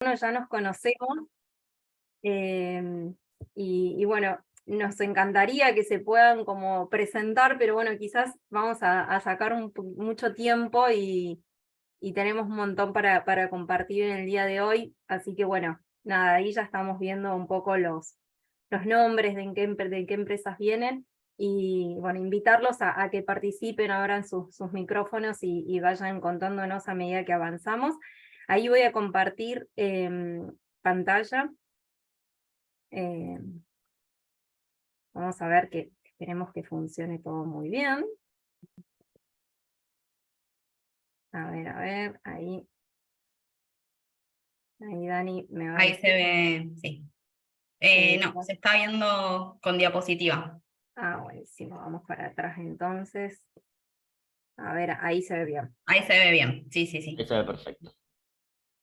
ya nos conocemos, y bueno, nos encantaría que se puedan como presentar, pero bueno, quizás vamos a sacar mucho tiempo y tenemos un montón para compartir en el día de hoy, así que bueno, nada, ahí ya estamos viendo un poco los nombres de de qué empresas vienen, y bueno, invitarlos a que participen, abran sus micrófonos y vayan contándonos a medida que avanzamos. Ahí voy a compartir pantalla. em, Vamos a ver que esperemos que funcione todo muy bien. A ver, ahí Dani me va a Ahí se decir. ve, sí. eh, No, se está viendo con diapositiva. Buenísimo, vamos para atrás entonces. A ver, ahí se ve bien. Ahí se ve bien, sí, sí, Ahí sí. se ve perfecto.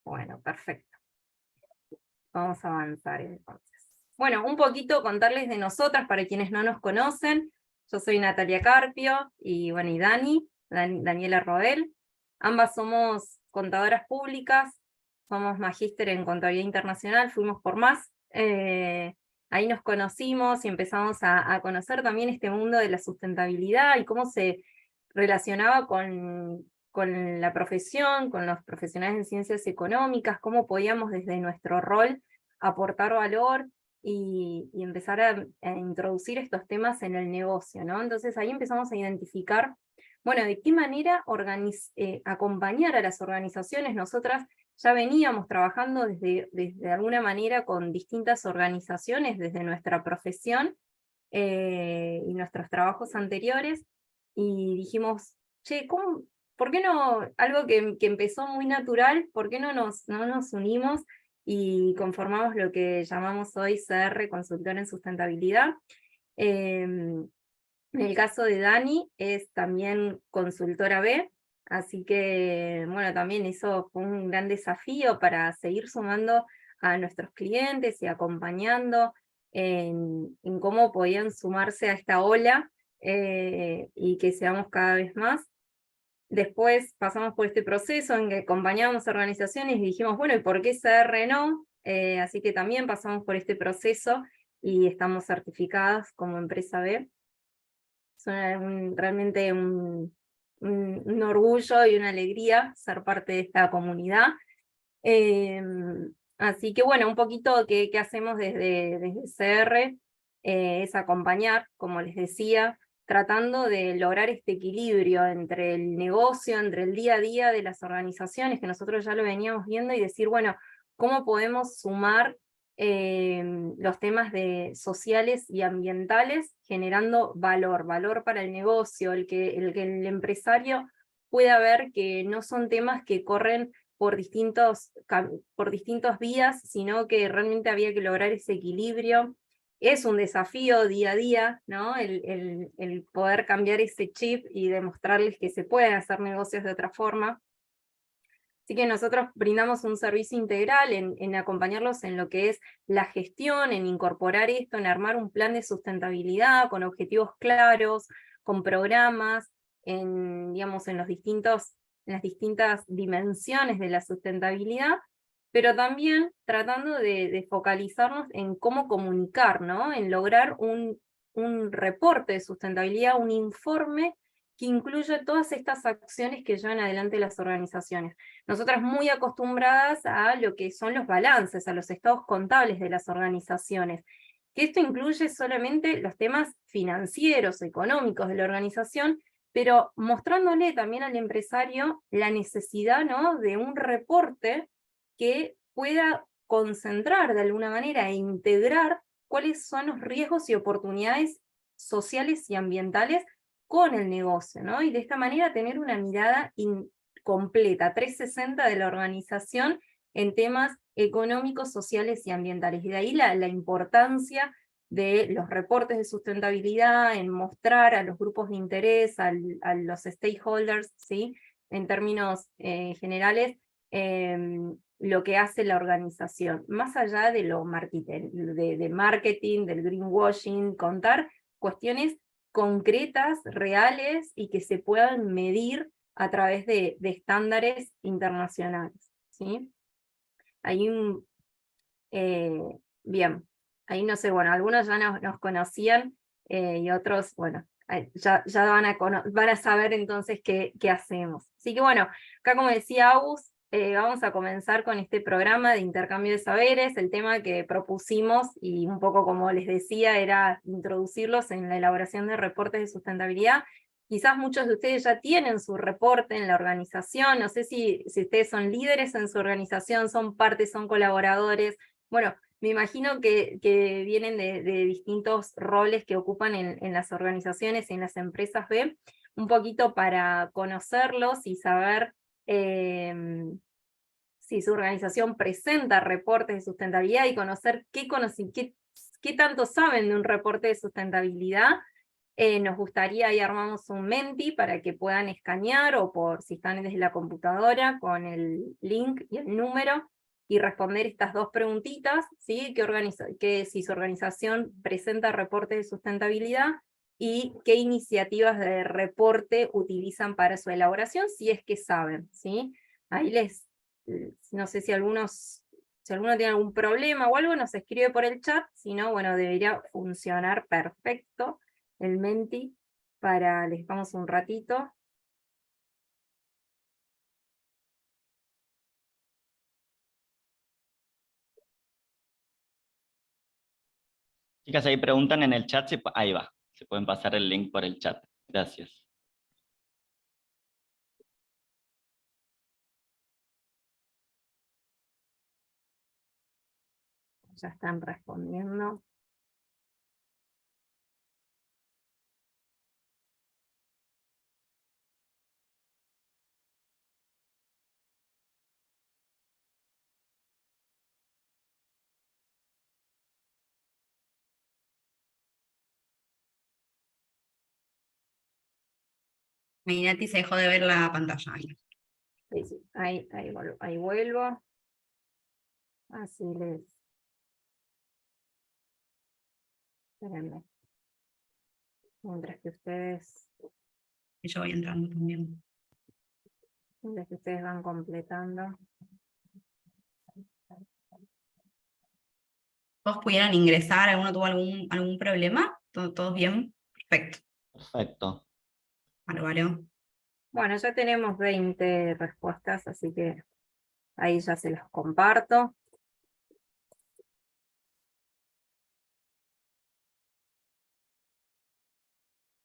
Bueno, perfecto. Vamos a avanzar entonces. Bueno, un poquito contarles de nosotras para quienes no nos conocen. Yo soy Natalia Carpio y bueno, y Daniela Roel. Ambas somos contadoras públicas, somos magíster en contabilidad internacional, fuimos por más. Ahí nos conocimos y empezamos a conocer también este mundo de la sustentabilidad y cómo se relacionaba con la profesión, con los profesionales en ciencias económicas, cómo podíamos desde nuestro rol aportar valor y empezar a introducir estos temas en el negocio, ¿no? Entonces ahí empezamos a identificar, bueno, de qué manera acompañar a las organizaciones. Nosotras ya veníamos trabajando desde alguna manera con distintas organizaciones desde nuestra profesión y nuestros trabajos anteriores, y dijimos, che, ¿por qué no, algo que empezó muy natural, por qué no nos unimos y conformamos lo que llamamos hoy CR, Consultor en Sustentabilidad? En el caso de Dani, es también consultora B, así que, bueno, también eso fue un gran desafío para seguir sumando a nuestros clientes y acompañando en cómo podían sumarse a esta ola y que seamos cada vez más. Después pasamos por este proceso en que acompañábamos a organizaciones y dijimos, bueno, ¿y por qué CR no? Así que también pasamos por este proceso y estamos certificadas como empresa B. Realmente un orgullo y una alegría ser parte de esta comunidad. Así que bueno, un poquito qué hacemos desde CR es acompañar, como les decía, tratando de lograr este equilibrio entre el negocio, entre el día a día de las organizaciones, que nosotros ya lo veníamos viendo, y decir, bueno, ¿cómo podemos sumar los temas sociales y ambientales generando valor para el negocio, el empresario pueda ver que no son temas que corren por distintos vías, sino que realmente había que lograr ese equilibrio. Es un desafío día a día, ¿no? El poder cambiar ese chip y demostrarles que se pueden hacer negocios de otra forma. Así que nosotros brindamos un servicio integral en acompañarlos en lo que es la gestión, en incorporar esto, en armar un plan de sustentabilidad con objetivos claros, con programas, digamos, en las distintas dimensiones de la sustentabilidad, pero también tratando de focalizarnos en cómo comunicar, ¿no? En lograr un reporte de sustentabilidad, un informe que incluya todas estas acciones que llevan adelante las organizaciones. Nosotras muy acostumbradas a lo que son los balances, a los estados contables de las organizaciones, que esto incluye solamente los temas financieros, económicos de la organización, pero mostrándole también al empresario la necesidad, ¿no?, de un reporte que pueda concentrar de alguna manera e integrar cuáles son los riesgos y oportunidades sociales y ambientales con el negocio, ¿no? Y de esta manera tener una mirada completa, 360 de la organización en temas económicos, sociales y ambientales. Y de ahí la importancia de los reportes de sustentabilidad, en mostrar a los grupos de interés, a los stakeholders, ¿sí?, en términos generales, lo que hace la organización, más allá de lo de marketing, del greenwashing, contar cuestiones concretas, reales y que se puedan medir a través de estándares internacionales, ¿sí? hay un, bien, ahí no sé, bueno, algunos ya nos conocían y otros, bueno, ya van a saber entonces qué hacemos. Así que bueno, acá como decía Agus, vamos a comenzar con este programa de intercambio de saberes. El tema que propusimos, y un poco como les decía, era introducirlos en la elaboración de reportes de sustentabilidad. Quizás muchos de ustedes ya tienen su reporte en la organización, no sé si ustedes son líderes en su organización, son parte, son colaboradores. Bueno, me imagino que vienen de distintos roles que ocupan en las organizaciones y en las empresas B, un poquito para conocerlos y saber si su organización presenta reportes de sustentabilidad y conocer qué tanto saben de un reporte de sustentabilidad. Nos gustaría, ahí armamos un Menti para que puedan escanear, o si están desde la computadora, con el link y el número, y responder estas dos preguntitas, ¿sí? Que si su organización presenta reportes de sustentabilidad, y qué iniciativas de reporte utilizan para su elaboración, si es que saben, ¿sí? Ahí no sé si alguno tiene algún problema o algo, nos escribe por el chat, si no, bueno, debería funcionar perfecto el Menti, les dejamos un ratito. Chicas, ahí preguntan en el chat, ahí va, se pueden pasar el link por el chat. Gracias. Ya están respondiendo. Nati se dejó de ver la pantalla. Sí, sí, ahí vuelvo. Así espérenme. Mientras que ustedes Yo voy entrando también. van completando. ¿Todos pudieron ingresar? ¿Alguno tuvo algún problema? ¿Todos bien? Perfecto. Perfecto. Bárbaro. Bueno, ya tenemos 20 respuestas, así que ahí ya se los comparto.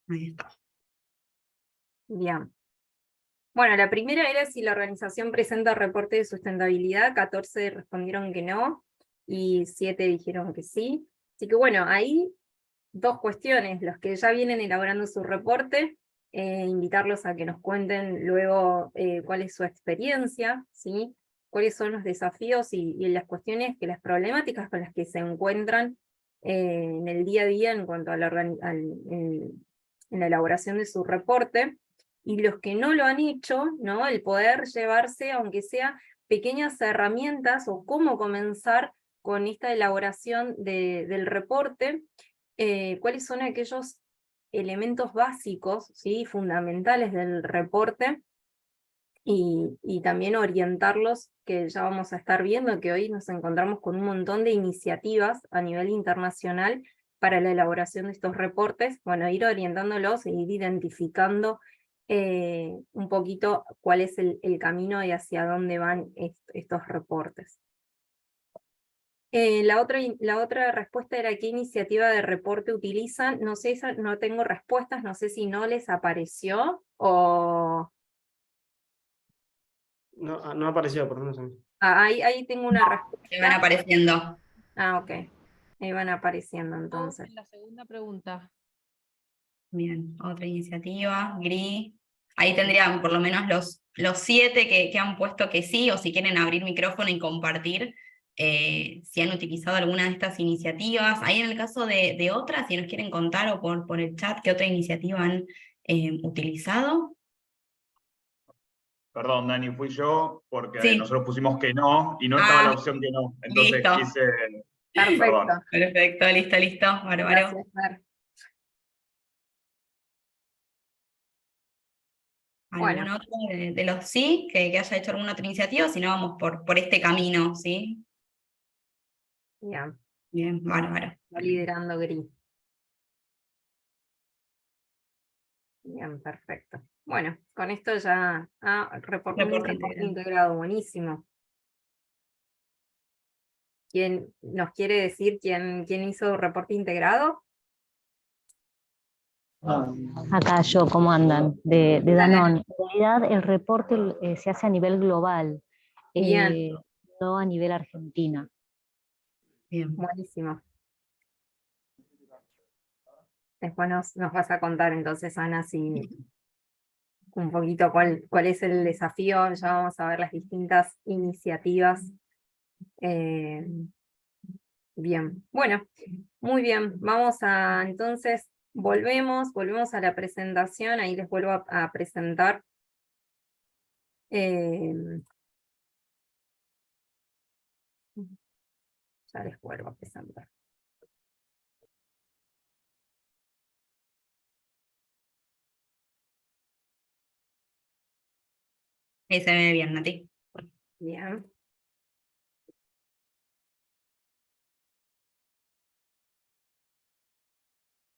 Ahí está. Bien. Bueno, la primera era si la organización presenta reporte de sustentabilidad. 14 respondieron que no y 7 dijeron que sí. Así que bueno, ahí dos cuestiones. Los que ya vienen elaborando su reporte, invitarlos a que nos cuenten luego cuál es su experiencia, ¿sí? Cuáles son los desafíos y las cuestiones, las problemáticas con las que se encuentran en el día a día en cuanto a en la elaboración de su reporte. Y los que no lo han hecho, ¿no? El poder llevarse, aunque sea pequeñas herramientas, o cómo comenzar con esta elaboración del reporte, cuáles son aquellos elementos básicos, ¿sí? Fundamentales del reporte, y también orientarlos, que ya vamos a estar viendo que hoy nos encontramos con un montón de iniciativas a nivel internacional para la elaboración de estos reportes. Bueno, ir orientándolos e ir identificando un poquito cuál es el camino y hacia dónde van estos reportes. La otra respuesta era qué iniciativa de reporte utilizan. No sé, no tengo respuestas, no sé si no les apareció o... No, no apareció, por lo menos a mí. Ahí tengo una respuesta. Ahí van apareciendo. Ok. Ahí van apareciendo entonces. La segunda pregunta. Bien, otra iniciativa, GRI. Ahí tendrían por lo menos los 7 que han puesto que sí, o si quieren abrir micrófono y compartir si han utilizado alguna de estas iniciativas. Ahí en el caso de otras, si nos quieren contar o por el chat qué otra iniciativa han utilizado. Perdón, Dani, fui yo porque Sí. nosotros pusimos que no y no estaba la opción que no. Entonces Listo. quise. Perfecto. Perdón. Perfecto, listo, bárbaro. Gracias, Mar. ¿Algún Bueno. otro de los sí que haya hecho alguna otra iniciativa? Si no, vamos por este camino, ¿sí? Bien, Bien, bárbaro. va liderando Gris. Bien, perfecto. Bueno, con esto ya, un Reporte reporte integrado. integrado, buenísimo. ¿Quién nos quiere decir quién hizo reporte integrado? Acá yo, ¿cómo andan? De Danone. En realidad el reporte se hace a nivel global, Bien, no a nivel Argentina. Bien. buenísimo. Después nos vas a contar entonces, Ana, si un poquito cuál es el desafío. Ya vamos a ver las distintas iniciativas. Bien, bueno, muy bien. Vamos a, entonces, volvemos a la presentación. Ahí les vuelvo a presentar. Ya les vuelvo a presentar. Ahí se ve bien, Nati. Bien.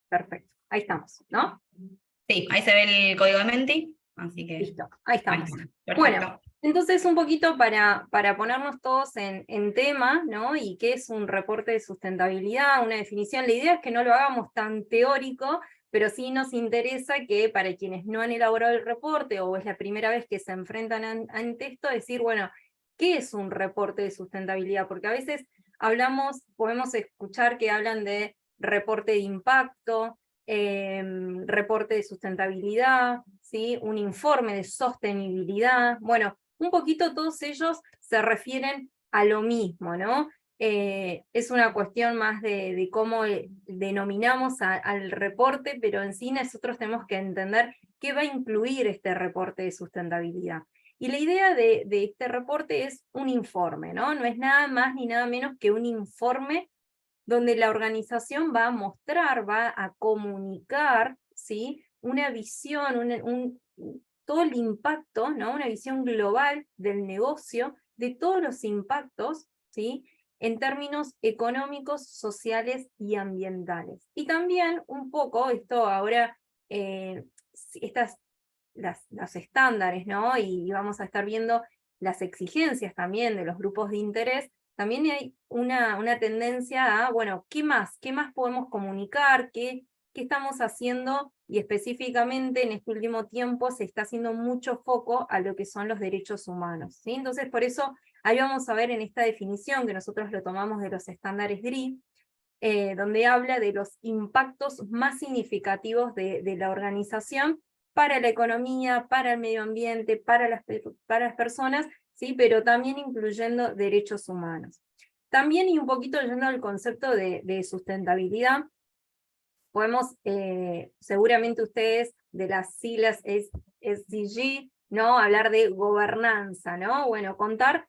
Perfecto. Ahí estamos, ¿no? Sí, ahí se ve el código de Menti, así que Listo. Ahí ahí estamos. está. Perfecto. Bueno, entonces un poquito para ponernos todos en tema, ¿no? Y qué es un reporte de sustentabilidad, una definición. La idea es que no lo hagamos tan teórico, pero sí nos interesa que para quienes no han elaborado el reporte o es la primera vez que se enfrentan ante esto, decir, bueno, ¿qué es un reporte de sustentabilidad? Porque a veces podemos escuchar que hablan de reporte de impacto, reporte de sustentabilidad, ¿sí? Un informe de sostenibilidad. Bueno, un poquito todos ellos se refieren a lo mismo, ¿no? Es una cuestión más de cómo denominamos al reporte, pero en sí nosotros tenemos que entender qué va a incluir este reporte de sustentabilidad. Y la idea de este reporte es un informe, ¿no? No es nada más ni nada menos que un informe donde la organización va a mostrar, va a comunicar, ¿sí? Una visión, todo el impacto, ¿no? Una visión global del negocio, de todos los impactos, ¿sí? En términos económicos, sociales y ambientales. Y también un poco, esto ahora, los estándares, ¿no? Y vamos a estar viendo las exigencias también de los grupos de interés. También hay una tendencia a, bueno, ¿qué más? ¿Qué más podemos comunicar? ¿Qué estamos haciendo? Y específicamente en este último tiempo se está haciendo mucho foco a lo que son los derechos humanos, ¿sí? Entonces, por eso, ahí vamos a ver en esta definición, que nosotros lo tomamos de los estándares GRI, donde habla de los impactos más significativos de la organización para la economía, para el medio ambiente, para las personas, ¿sí? Pero también incluyendo derechos humanos. También, y un poquito yendo al concepto de sustentabilidad, podemos, seguramente ustedes de las siglas SDG, ¿no? Hablar de gobernanza, ¿no? Bueno, contar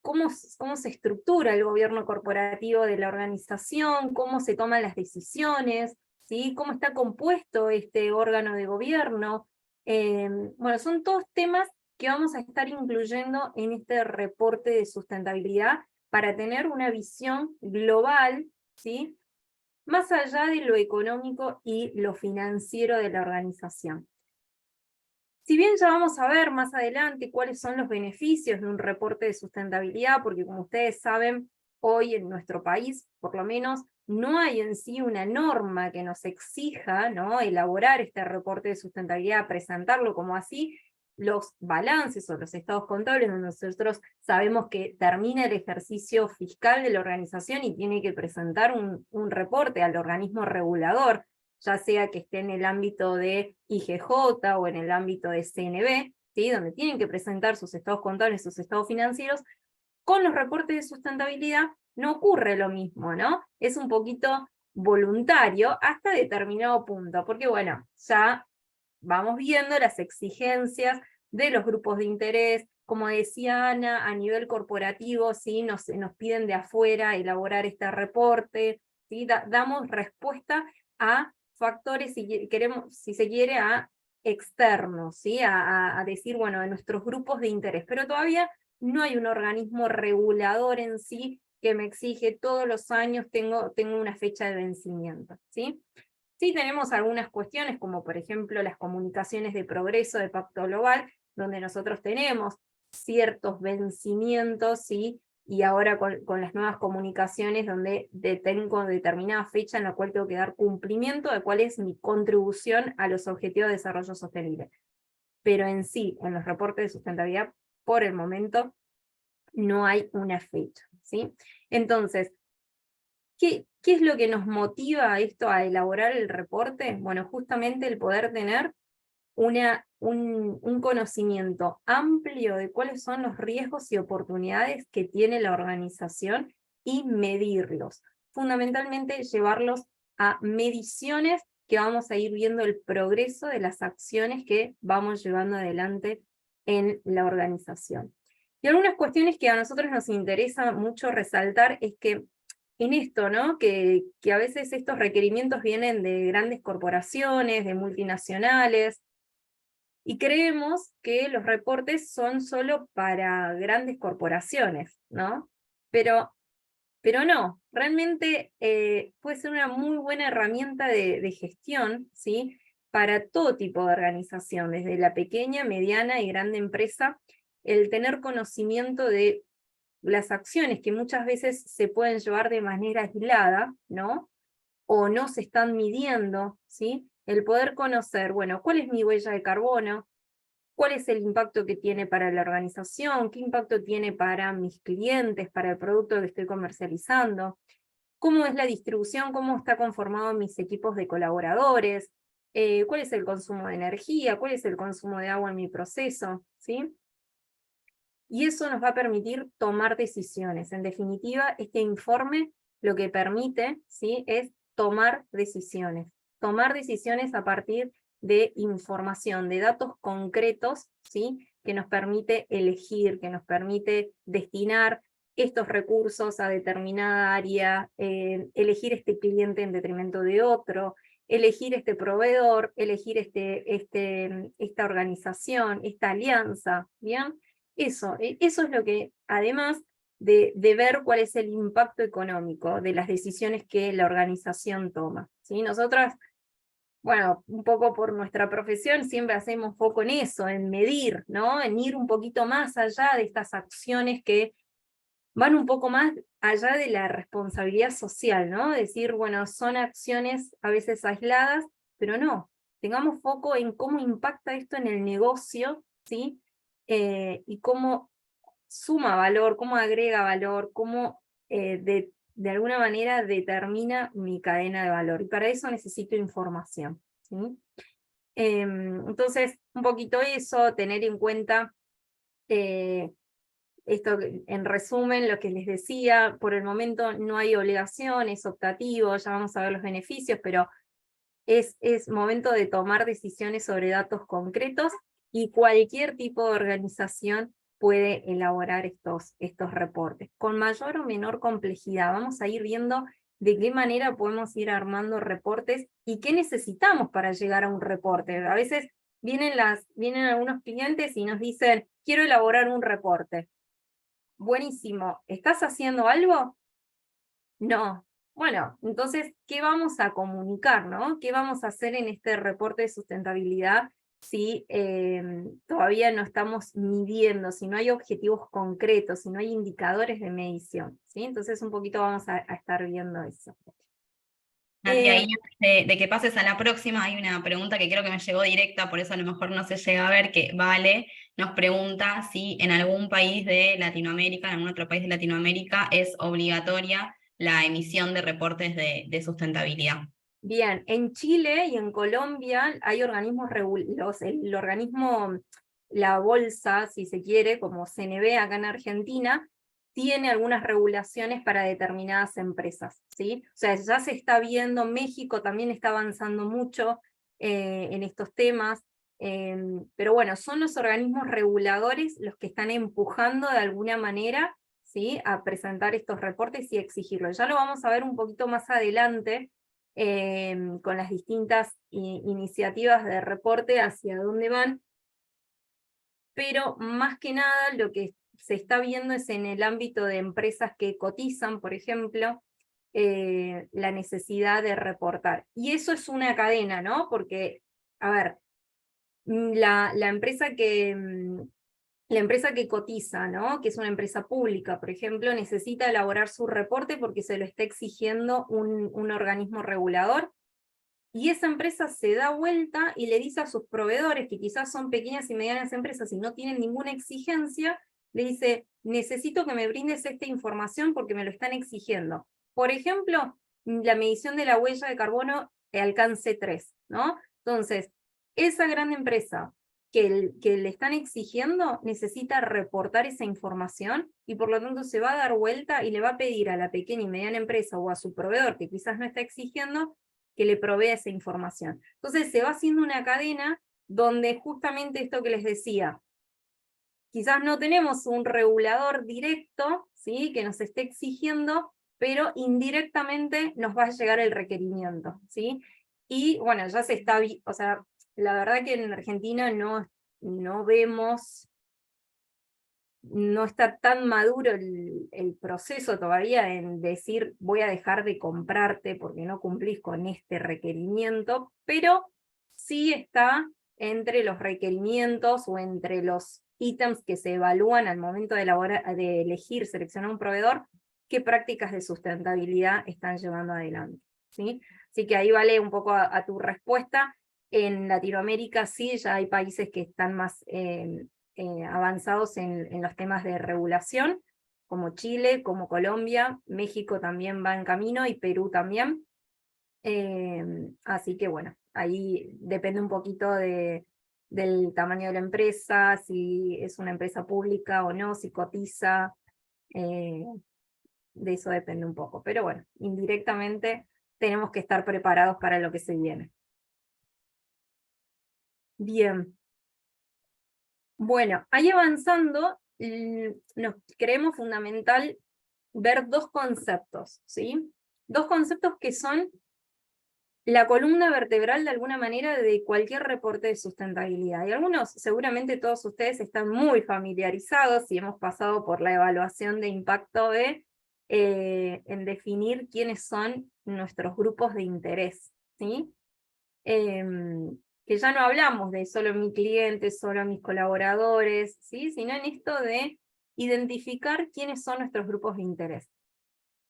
cómo se estructura el gobierno corporativo de la organización, cómo se toman las decisiones, ¿sí? Cómo está compuesto este órgano de gobierno. Bueno, son todos temas que vamos a estar incluyendo en este reporte de sustentabilidad para tener una visión global, ¿sí? Más allá de lo económico y lo financiero de la organización. Si bien ya vamos a ver más adelante cuáles son los beneficios de un reporte de sustentabilidad, porque como ustedes saben, hoy en nuestro país, por lo menos, no hay en sí una norma que nos exija, ¿no? Elaborar este reporte de sustentabilidad, presentarlo como así, los balances o los estados contables, donde nosotros sabemos que termina el ejercicio fiscal de la organización y tiene que presentar un reporte al organismo regulador, ya sea que esté en el ámbito de IGJ o en el ámbito de CNB, ¿sí? Donde tienen que presentar sus estados contables, sus estados financieros. Con los reportes de sustentabilidad no ocurre lo mismo, ¿no? Es un poquito voluntario hasta determinado punto, porque bueno, ya vamos viendo las exigencias de los grupos de interés. Como decía Ana, a nivel corporativo, ¿sí? nos piden de afuera elaborar este reporte, ¿sí? Damos respuesta a factores, si se quiere, a externo, ¿sí? A decir, bueno, de nuestros grupos de interés, pero todavía no hay un organismo regulador en sí que me exige todos los años tengo una fecha de vencimiento, ¿sí? Sí tenemos algunas cuestiones, como por ejemplo las comunicaciones de progreso de Pacto Global, donde nosotros tenemos ciertos vencimientos, ¿sí? Y ahora con las nuevas comunicaciones donde tengo determinada fecha en la cual tengo que dar cumplimiento de cuál es mi contribución a los objetivos de desarrollo sostenible. Pero en sí, en los reportes de sustentabilidad, por el momento, no hay una fecha, ¿sí? Entonces, ¿qué es lo que nos motiva a esto, a elaborar el reporte? Bueno, justamente el poder tener un conocimiento amplio de cuáles son los riesgos y oportunidades que tiene la organización y medirlos. Fundamentalmente llevarlos a mediciones que vamos a ir viendo el progreso de las acciones que vamos llevando adelante en la organización. Y algunas cuestiones que a nosotros nos interesa mucho resaltar es que en esto, ¿no? Que a veces estos requerimientos vienen de grandes corporaciones, de multinacionales, y creemos que los reportes son solo para grandes corporaciones, ¿no? Pero no, realmente puede ser una muy buena herramienta de gestión, ¿sí? Para todo tipo de organización, desde la pequeña, mediana y grande empresa, el tener conocimiento de las acciones que muchas veces se pueden llevar de manera aislada, ¿no? O no se están midiendo, ¿sí? El poder conocer, bueno, ¿cuál es mi huella de carbono? ¿Cuál es el impacto que tiene para la organización? ¿Qué impacto tiene para mis clientes, para el producto que estoy comercializando? ¿Cómo es la distribución? ¿Cómo está conformado mis equipos de colaboradores? ¿Cuál es el consumo de energía? ¿Cuál es el consumo de agua en mi proceso? ¿Sí? Y eso nos va a permitir tomar decisiones. En definitiva, este informe lo que permite, ¿sí? Es tomar decisiones a partir de información, de datos concretos, ¿sí? Que nos permite elegir, que nos permite destinar estos recursos a determinada área, elegir este cliente en detrimento de otro, elegir este proveedor, elegir esta organización, esta alianza, ¿bien? Eso es lo que, además de ver cuál es el impacto económico de las decisiones que la organización toma, ¿sí? Nosotras, bueno, un poco por nuestra profesión siempre hacemos foco en eso, en medir, ¿no? En ir un poquito más allá de estas acciones que van un poco más allá de la responsabilidad social, ¿no? Decir, bueno, son acciones a veces aisladas, pero no, tengamos foco en cómo impacta esto en el negocio, ¿sí? Y cómo suma valor, cómo agrega valor, cómo de alguna manera determina mi cadena de valor. Y para eso necesito información, ¿sí? Entonces, un poquito eso, tener en cuenta esto, en resumen, lo que les decía, por el momento no hay obligación, es optativo, ya vamos a ver los beneficios, pero es momento de tomar decisiones sobre datos concretos y cualquier tipo de organización puede elaborar estos reportes, con mayor o menor complejidad. Vamos a ir viendo de qué manera podemos ir armando reportes y qué necesitamos para llegar a un reporte. A veces vienen algunos clientes y nos dicen, quiero elaborar un reporte. Buenísimo, ¿estás haciendo algo? No. Bueno, entonces, ¿qué vamos a comunicar, no? ¿Qué vamos a hacer en este reporte de sustentabilidad si todavía no estamos midiendo, si no hay objetivos concretos, si no hay indicadores de medición, ¿sí? Entonces, un poquito vamos a estar viendo eso. Nati, ahí de que pases a la próxima, hay una pregunta que creo que me llegó directa, por eso a lo mejor no se llega a ver, que Vale nos pregunta si en algún país de Latinoamérica, en algún otro país de Latinoamérica, es obligatoria la emisión de reportes de sustentabilidad. Bien, en Chile y en Colombia hay organismos el organismo, la bolsa, si se quiere, como CNB acá en Argentina, tiene algunas regulaciones para determinadas empresas, ¿sí? O sea, ya se está viendo, México también está avanzando mucho en estos temas, pero bueno, son los organismos reguladores los que están empujando de alguna manera, ¿sí? A presentar estos reportes y exigirlos. Ya lo vamos a ver un poquito más adelante, con las distintas iniciativas de reporte hacia dónde van, pero más que nada lo que se está viendo es en el ámbito de empresas que cotizan, por ejemplo, la necesidad de reportar. Y eso es una cadena, ¿no? Porque, a ver, la empresa que cotiza, ¿no? Que es una empresa pública, por ejemplo, necesita elaborar su reporte porque se lo está exigiendo un organismo regulador, y esa empresa se da vuelta y le dice a sus proveedores, que quizás son pequeñas y medianas empresas y no tienen ninguna exigencia, le dice, necesito que me brindes esta información porque me lo están exigiendo. Por ejemplo, la medición de la huella de carbono de alcance 3, ¿no? Entonces, esa gran empresa que le están exigiendo necesita reportar esa información, y por lo tanto se va a dar vuelta y le va a pedir a la pequeña y mediana empresa o a su proveedor, que quizás no está exigiendo, que le provea esa información. Entonces se va haciendo una cadena donde justamente esto que les decía, quizás no tenemos un regulador directo, ¿sí?, que nos esté exigiendo, pero indirectamente nos va a llegar el requerimiento, ¿sí? Y bueno, ya se está, o sea, la verdad que en Argentina no vemos, no está tan maduro el proceso todavía en decir voy a dejar de comprarte porque no cumplís con este requerimiento, pero sí está entre los requerimientos o entre los ítems que se evalúan al momento de elegir, seleccionar un proveedor, qué prácticas de sustentabilidad están llevando adelante, ¿sí? Así que ahí vale un poco a tu respuesta. En Latinoamérica sí, ya hay países que están más avanzados en los temas de regulación, como Chile, como Colombia, México también va en camino y Perú también. Así que bueno, ahí depende un poquito del tamaño de la empresa, si es una empresa pública o no, si cotiza, de eso depende un poco. Pero bueno, indirectamente tenemos que estar preparados para lo que se viene. Bien. Bueno, ahí avanzando, nos creemos fundamental ver dos conceptos, ¿sí? Dos conceptos que son la columna vertebral de alguna manera de cualquier reporte de sustentabilidad. Y algunos, seguramente todos ustedes están muy familiarizados y hemos pasado por la evaluación de impacto en definir quiénes son nuestros grupos de interés, ¿sí? Que ya no hablamos de solo mi cliente, solo mis colaboradores, ¿sí?, sino en esto de identificar quiénes son nuestros grupos de interés,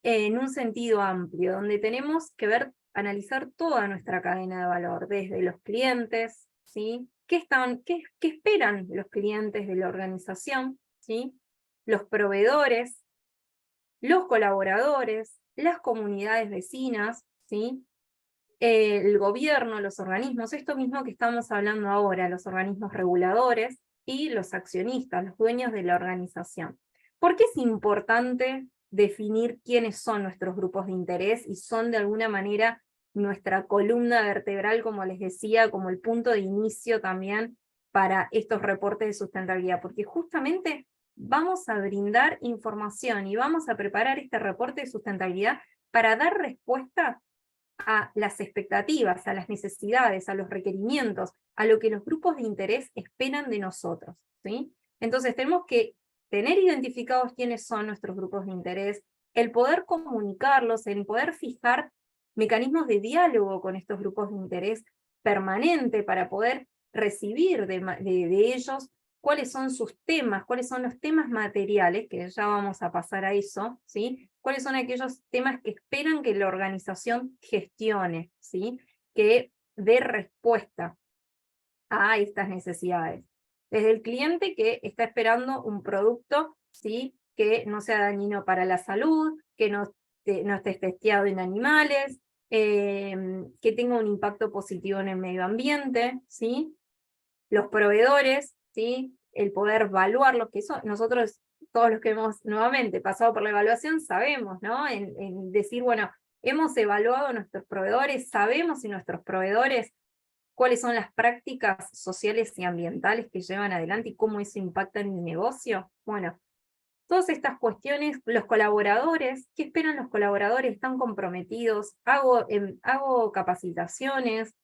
en un sentido amplio, donde tenemos que analizar toda nuestra cadena de valor, desde los clientes, ¿sí? ¿Qué esperan los clientes de la organización? ¿Sí? Los proveedores, los colaboradores, las comunidades vecinas, ¿sí?, el gobierno, los organismos, esto mismo que estamos hablando ahora, los organismos reguladores y los accionistas, los dueños de la organización. ¿Por qué es importante definir quiénes son nuestros grupos de interés y son de alguna manera nuestra columna vertebral, como les decía, como el punto de inicio también para estos reportes de sustentabilidad? Porque justamente vamos a brindar información y vamos a preparar este reporte de sustentabilidad para dar respuesta a las expectativas, a las necesidades, a los requerimientos, a lo que los grupos de interés esperan de nosotros, ¿sí? Entonces tenemos que tener identificados quiénes son nuestros grupos de interés, el poder comunicarlos, el poder fijar mecanismos de diálogo con estos grupos de interés permanente para poder recibir de ellos cuáles son sus temas, cuáles son los temas materiales, que ya vamos a pasar a eso, ¿sí? Cuáles son aquellos temas que esperan que la organización gestione, ¿sí?, que dé respuesta a estas necesidades. Desde el cliente que está esperando un producto, ¿sí?, que no sea dañino para la salud, que no esté testeado en animales, que tenga un impacto positivo en el medio ambiente, ¿sí? Los proveedores, ¿sí?, el poder evaluar lo que son. Nosotros, todos los que hemos nuevamente pasado por la evaluación, sabemos, ¿no?, en decir, bueno, hemos evaluado a nuestros proveedores, sabemos si nuestros proveedores cuáles son las prácticas sociales y ambientales que llevan adelante y cómo eso impacta en mi negocio. Bueno, Todas estas cuestiones, los colaboradores, ¿qué esperan los colaboradores? ¿Están comprometidos? Hago capacitaciones,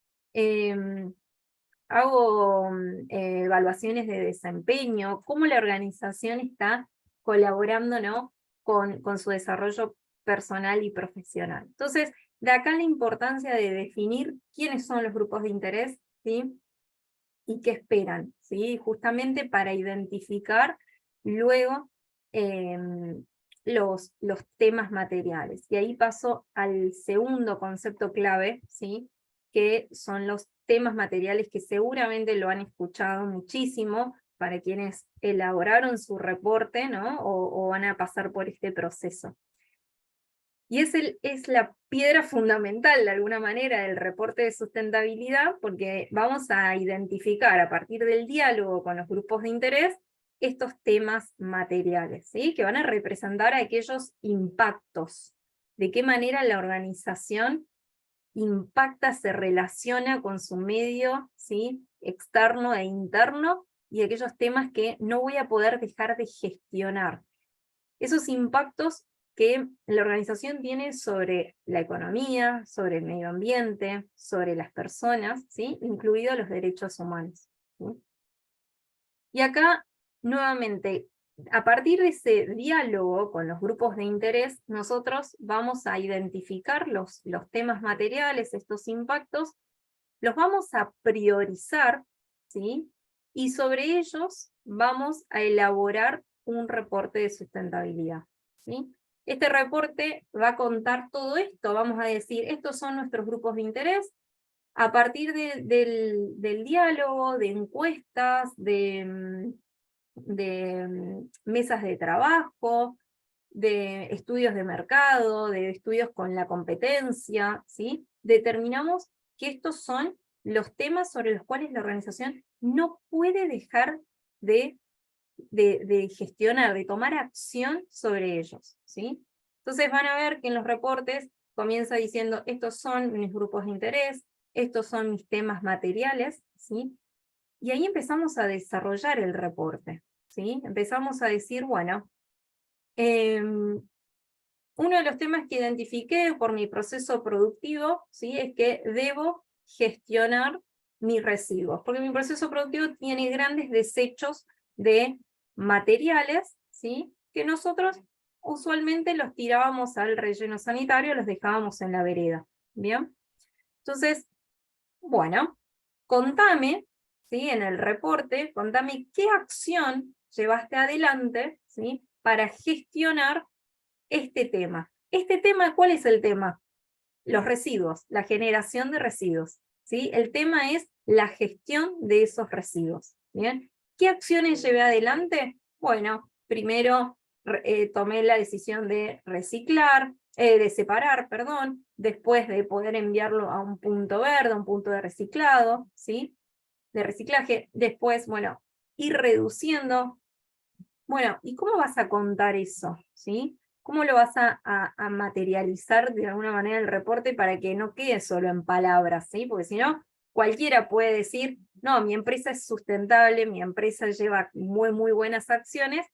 hago evaluaciones de desempeño, cómo la organización está colaborando, ¿no?, con su desarrollo personal y profesional. Entonces, de acá la importancia de definir quiénes son los grupos de interés, ¿sí?, y qué esperan, ¿sí?, justamente para identificar luego los temas materiales. Y ahí paso al segundo concepto clave, ¿sí?, que son los temas materiales, que seguramente lo han escuchado muchísimo para quienes elaboraron su reporte, ¿no?, o van a pasar por este proceso. Y es la piedra fundamental, de alguna manera, del reporte de sustentabilidad, porque vamos a identificar a partir del diálogo con los grupos de interés estos temas materiales, ¿sí?, que van a representar aquellos impactos, de qué manera la organización impacta, se relaciona con su medio, ¿sí?, externo e interno, y aquellos temas que no voy a poder dejar de gestionar. Esos impactos que la organización tiene sobre la economía, sobre el medio ambiente, sobre las personas, ¿sí?, incluidos los derechos humanos, ¿sí? Y acá, nuevamente, a partir de ese diálogo con los grupos de interés, nosotros vamos a identificar los temas materiales, estos impactos, los vamos a priorizar, ¿sí?, y sobre ellos vamos a elaborar un reporte de sustentabilidad, ¿sí? Este reporte va a contar todo esto, vamos a decir, estos son nuestros grupos de interés, a partir del diálogo, de encuestas, de mesas de trabajo, de estudios de mercado, de estudios con la competencia, ¿sí?, determinamos que estos son los temas sobre los cuales la organización no puede dejar de gestionar, de tomar acción sobre ellos, ¿sí? Entonces van a ver que en los reportes comienza diciendo, estos son mis grupos de interés, estos son mis temas materiales, ¿sí? Y ahí empezamos a desarrollar el reporte, ¿sí? Empezamos a decir, bueno, uno de los temas que identifiqué por mi proceso productivo, ¿sí?, es que debo gestionar mis residuos, porque mi proceso productivo tiene grandes desechos de materiales, ¿sí?, que nosotros usualmente los tirábamos al relleno sanitario, los dejábamos en la vereda, ¿bien? Entonces, bueno, contame, ¿sí?, en el reporte, contame qué acción llevaste adelante, ¿sí?, para gestionar este tema. Este tema, ¿cuál es el tema? Los residuos, la generación de residuos, ¿sí? El tema es la gestión de esos residuos, ¿bien? ¿Qué acciones llevé adelante? Bueno, primero tomé la decisión de reciclar, de separar, perdón, después de poder enviarlo a un punto verde, a un punto de reciclado, ¿sí?, de reciclaje, después, bueno, ir reduciendo. Bueno, ¿y cómo vas a contar eso? ¿Sí? ¿Cómo lo vas a materializar de alguna manera el reporte para que no quede solo en palabras? ¿Sí? Porque si no, cualquiera puede decir, no, mi empresa es sustentable, mi empresa lleva muy, muy buenas acciones,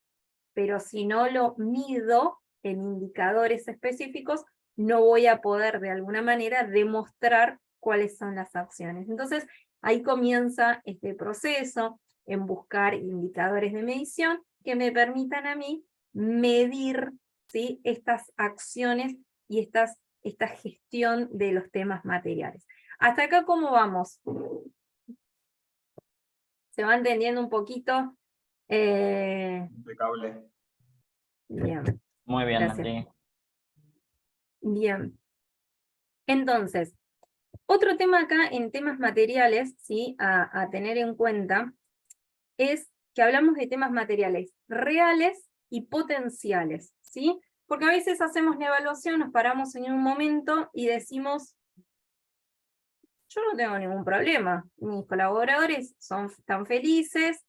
pero si no lo mido en indicadores específicos, no voy a poder de alguna manera demostrar cuáles son las acciones. Entonces, ahí comienza este proceso en buscar indicadores de medición que me permitan a mí medir, ¿sí?, estas acciones y esta gestión de los temas materiales. ¿Hasta acá cómo vamos? ¿Se va entendiendo un poquito? Impecable. Bien, Muy bien, gracias. Nati. Bien. Entonces, otro tema acá en temas materiales, ¿sí?, a tener en cuenta, es que hablamos de temas materiales reales y potenciales, ¿sí? Porque a veces hacemos la evaluación, nos paramos en un momento y decimos, yo no tengo ningún problema, mis colaboradores están felices,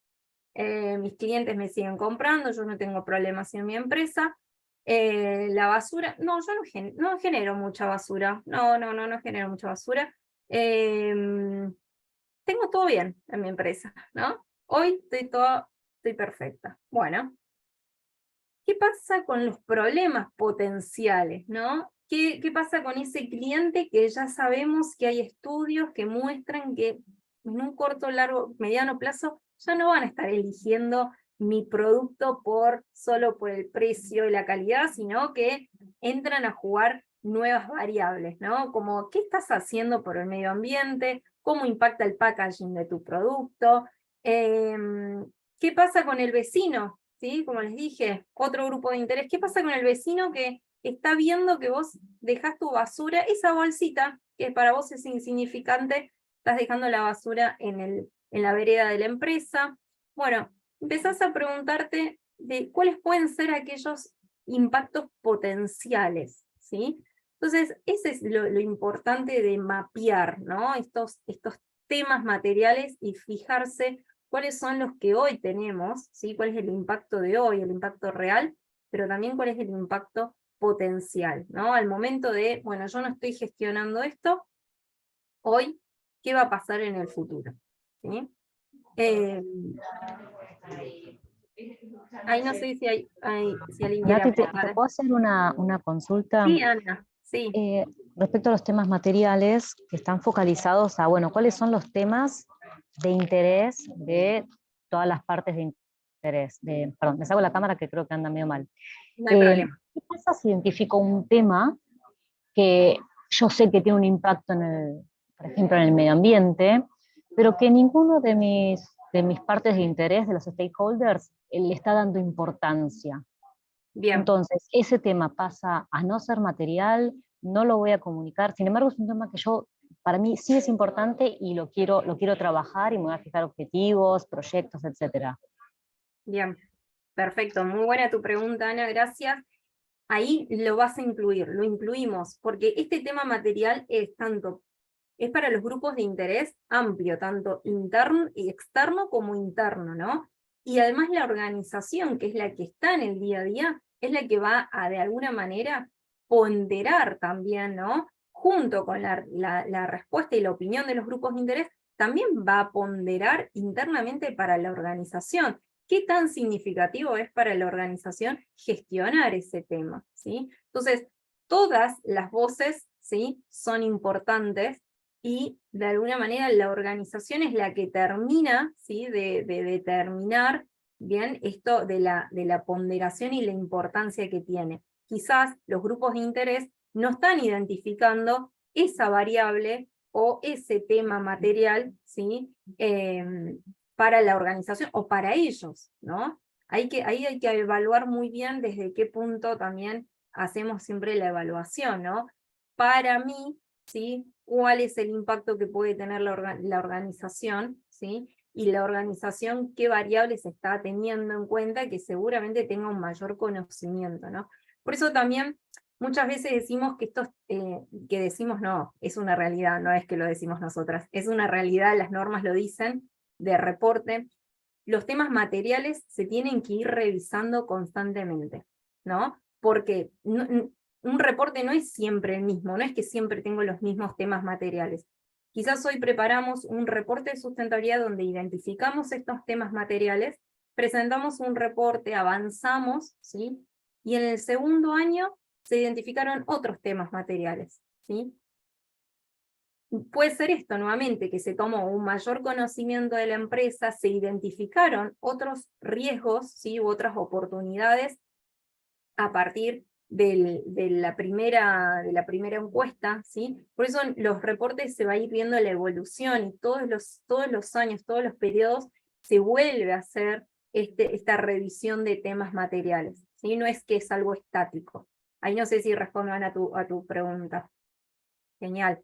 mis clientes me siguen comprando, yo no tengo problemas en mi empresa, la basura, no, yo no genero mucha basura, no genero mucha basura, tengo todo bien en mi empresa, ¿no? Hoy estoy perfecta. Bueno, ¿qué pasa con los problemas potenciales, ¿no? ¿Qué pasa con ese cliente que ya sabemos que hay estudios que muestran que en un corto, largo, mediano plazo ya no van a estar eligiendo mi producto solo por el precio y la calidad, sino que entran a jugar nuevas variables, ¿no? Como, ¿qué estás haciendo por el medio ambiente? ¿Cómo impacta el packaging de tu producto? ¿Qué pasa con el vecino? ¿Sí? Como les dije, otro grupo de interés. ¿Qué pasa con el vecino que está viendo que vos dejás tu basura, esa bolsita, que para vos es insignificante, estás dejando la basura en la vereda de la empresa? Bueno, empezás a preguntarte de cuáles pueden ser aquellos impactos potenciales, ¿sí? Entonces, ese es lo importante de mapear, ¿no? Estos temas materiales y fijarse cuáles son los que hoy tenemos, ¿sí? Cuál es el impacto de hoy, el impacto real, pero también cuál es el impacto potencial, ¿no? Al momento de, bueno, yo no estoy gestionando esto, hoy, ¿qué va a pasar en el futuro? ¿Sí? Ahí no sé si alguien quiere Nati, ¿te aportar. puedo hacer una consulta? Sí, Ana, sí. Respecto a los temas materiales que están focalizados a, bueno, ¿cuáles son los temas de interés de todas las partes de interés? Perdón, me saco la cámara que creo que anda medio mal. No hay problema. ¿Qué pasa si identifico un tema que yo sé que tiene un impacto por ejemplo, en el medio ambiente, pero que ninguno de mis partes de interés, de los stakeholders, le está dando importancia? Bien. Entonces, ese tema pasa a no ser material, no lo voy a comunicar. Sin embargo, es un tema que para mí sí es importante y lo quiero trabajar y me voy a fijar objetivos, proyectos, etc. Bien, perfecto. Muy buena tu pregunta, Ana, gracias. Ahí lo vas a incluir, lo incluimos, porque este tema material es para los grupos de interés amplio, tanto interno y externo como interno, ¿no? Y además la organización, que es la que está en el día a día, es la que va a, de alguna manera, ponderar también, ¿no? Junto con la respuesta y la opinión de los grupos de interés, también va a ponderar internamente para la organización. ¿Qué tan significativo es para la organización gestionar ese tema? ¿Sí? Entonces, todas las voces, ¿sí?, son importantes, y de alguna manera la organización es la que termina, ¿sí?, de determinar bien esto de la ponderación y la importancia que tiene. Quizás los grupos de interés no están identificando esa variable o ese tema material, ¿sí?, para la organización o para ellos, ¿no? Ahí hay que evaluar muy bien desde qué punto también hacemos siempre la evaluación, ¿no? Para mí, ¿sí?, cuál es el impacto que puede tener la organización, ¿sí? Y la organización qué variables está teniendo en cuenta que seguramente tenga un mayor conocimiento, ¿no? Por eso también muchas veces decimos que que decimos no, es una realidad, no es que lo decimos nosotras, es una realidad, las normas lo dicen, de reporte. Los temas materiales se tienen que ir revisando constantemente, ¿no? Porque un reporte no es siempre el mismo, no es que siempre tengo los mismos temas materiales. Quizás hoy preparamos un reporte de sustentabilidad donde identificamos estos temas materiales, presentamos un reporte, avanzamos, ¿sí? Y en el segundo año se identificaron otros temas materiales, ¿sí? Puede ser esto nuevamente, que se tomó un mayor conocimiento de la empresa, se identificaron otros riesgos, ¿sí?, u otras oportunidades a partir de la primera encuesta, ¿sí? Por eso en los reportes se va a ir viendo la evolución y todos los años, todos los periodos, se vuelve a hacer esta revisión de temas materiales, ¿sí? No es que es algo estático. Ahí no sé si respondan a tu pregunta. Genial.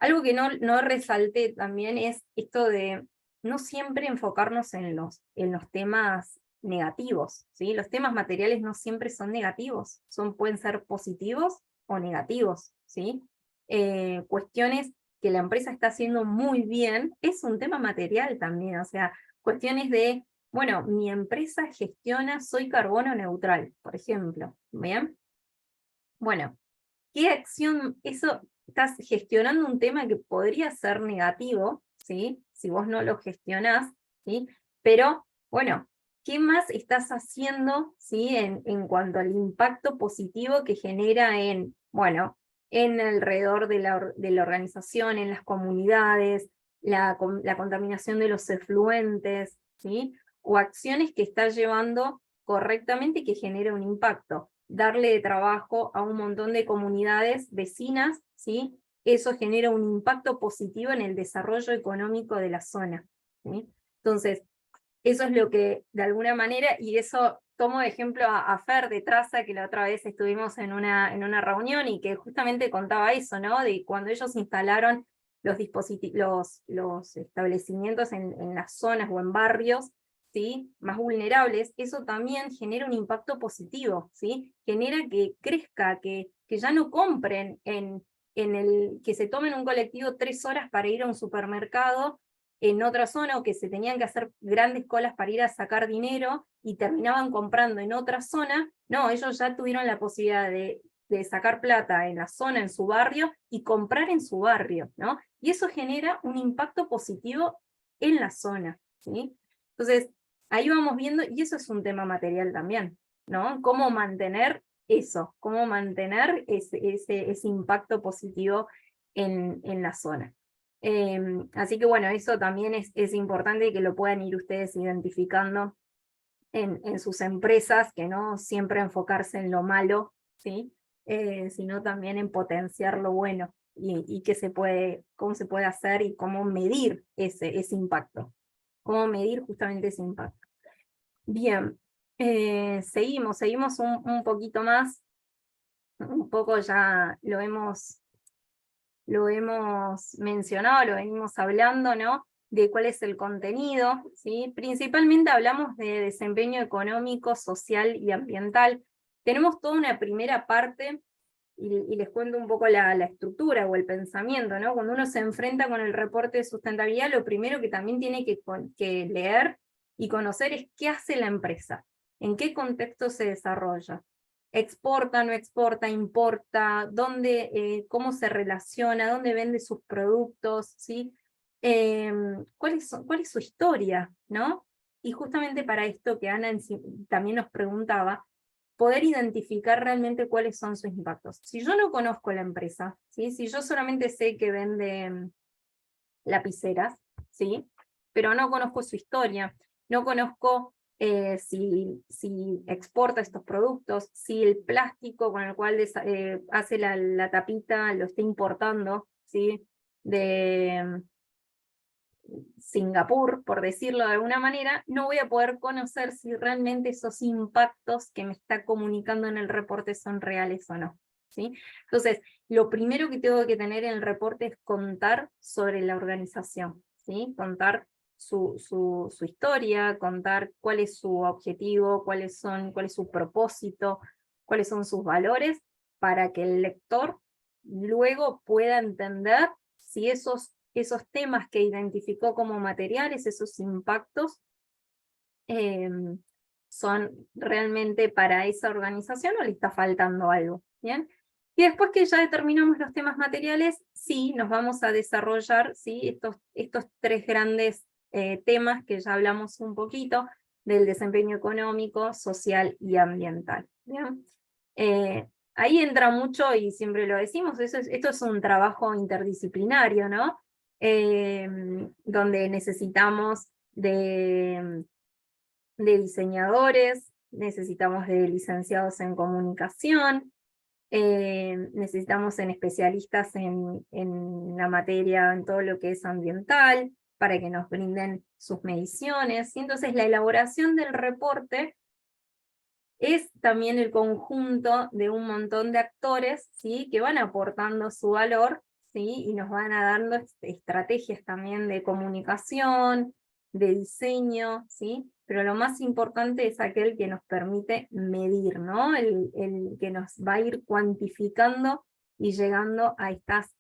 Algo que no resalté también es esto de no siempre enfocarnos en los temas negativos, ¿sí? Los temas materiales no siempre son negativos, pueden ser positivos o negativos, ¿sí? Cuestiones que la empresa está haciendo muy bien, es un tema material también, o sea, cuestiones de, bueno, mi empresa gestiona, soy carbono neutral, por ejemplo, ¿bien? Bueno, ¿qué acción, eso estás gestionando un tema que podría ser negativo, ¿sí?, si vos no lo gestionás, ¿sí? Pero, bueno, ¿qué más estás haciendo, ¿sí? en cuanto al impacto positivo que genera en, bueno, en alrededor de la organización, en las comunidades, la contaminación de los efluentes, ¿sí? O acciones que estás llevando correctamente y que genera un impacto. Darle trabajo a un montón de comunidades vecinas, ¿sí? Eso genera un impacto positivo en el desarrollo económico de la zona, ¿sí? Entonces, eso es lo que, de alguna manera, y eso tomo de ejemplo a Fer de Traza, que la otra vez estuvimos en una reunión y que justamente contaba eso, ¿no? De cuando ellos instalaron los establecimientos en las zonas o en barrios, ¿sí? Más vulnerables, eso también genera un impacto positivo, ¿sí? Genera que crezca, que ya no compren que se tomen un colectivo 3 horas para ir a un supermercado en otra zona, o que se tenían que hacer grandes colas para ir a sacar dinero y terminaban comprando en otra zona. No, ellos ya tuvieron la posibilidad de sacar plata en la zona, en su barrio, y comprar en su barrio, ¿no? Y eso genera un impacto positivo en la zona, ¿sí? Entonces, ahí vamos viendo, y eso es un tema material también, ¿no? Cómo mantener eso, cómo mantener ese impacto positivo en la zona. Así que bueno, eso también es importante que lo puedan ir ustedes identificando en sus empresas, que no siempre enfocarse en lo malo, ¿sí? Sino también en potenciar lo bueno y cómo se puede hacer y cómo medir ese impacto, cómo medir justamente ese impacto. Bien, seguimos un poquito más, un poco ya lo hemos mencionado, lo venimos hablando, ¿no? De cuál es el contenido, ¿sí? Principalmente hablamos de desempeño económico, social y ambiental. Tenemos toda una primera parte, y les cuento un poco la estructura o el pensamiento, ¿no? Cuando uno se enfrenta con el reporte de sustentabilidad, lo primero que también tiene que leer y conocer es qué hace la empresa, en qué contexto se desarrolla. Exporta, no exporta, importa, cómo se relaciona, dónde vende sus productos, ¿sí? ¿Cuál es su historia, ¿no? Y justamente para esto que Ana también nos preguntaba, poder identificar realmente cuáles son sus impactos. Si yo no conozco la empresa, ¿sí? Si yo solamente sé que vende lapiceras, ¿sí? Pero no conozco su historia, no conozco si exporta estos productos, si el plástico con el cual hace la tapita lo está importando, ¿sí? De Singapur, por decirlo de alguna manera, no voy a poder conocer si realmente esos impactos que me está comunicando en el reporte son reales o no, ¿sí? Entonces, lo primero que tengo que tener en el reporte es contar sobre la organización, ¿sí? Contar su historia, contar cuál es su objetivo, cuál es su propósito, cuáles son sus valores, para que el lector luego pueda entender si esos temas que identificó como materiales, esos impactos, son realmente para esa organización o le está faltando algo, ¿bien? Y después que ya determinamos los temas materiales, sí, nos vamos a desarrollar, ¿sí? estos 3 grandes temas que ya hablamos un poquito, del desempeño económico, social y ambiental, ¿bien? Ahí entra mucho, y siempre lo decimos, esto es un trabajo interdisciplinario, ¿no? Donde necesitamos de diseñadores, necesitamos de licenciados en comunicación, necesitamos en especialistas en la materia, en todo lo que es ambiental, para que nos brinden sus mediciones. Y entonces la elaboración del reporte es también el conjunto de un montón de actores, ¿sí? Que van aportando su valor, ¿sí? Y nos van dando estrategias también de comunicación, de diseño, ¿sí? Pero lo más importante es aquel que nos permite medir, ¿no? El que nos va a ir cuantificando y llegando a estas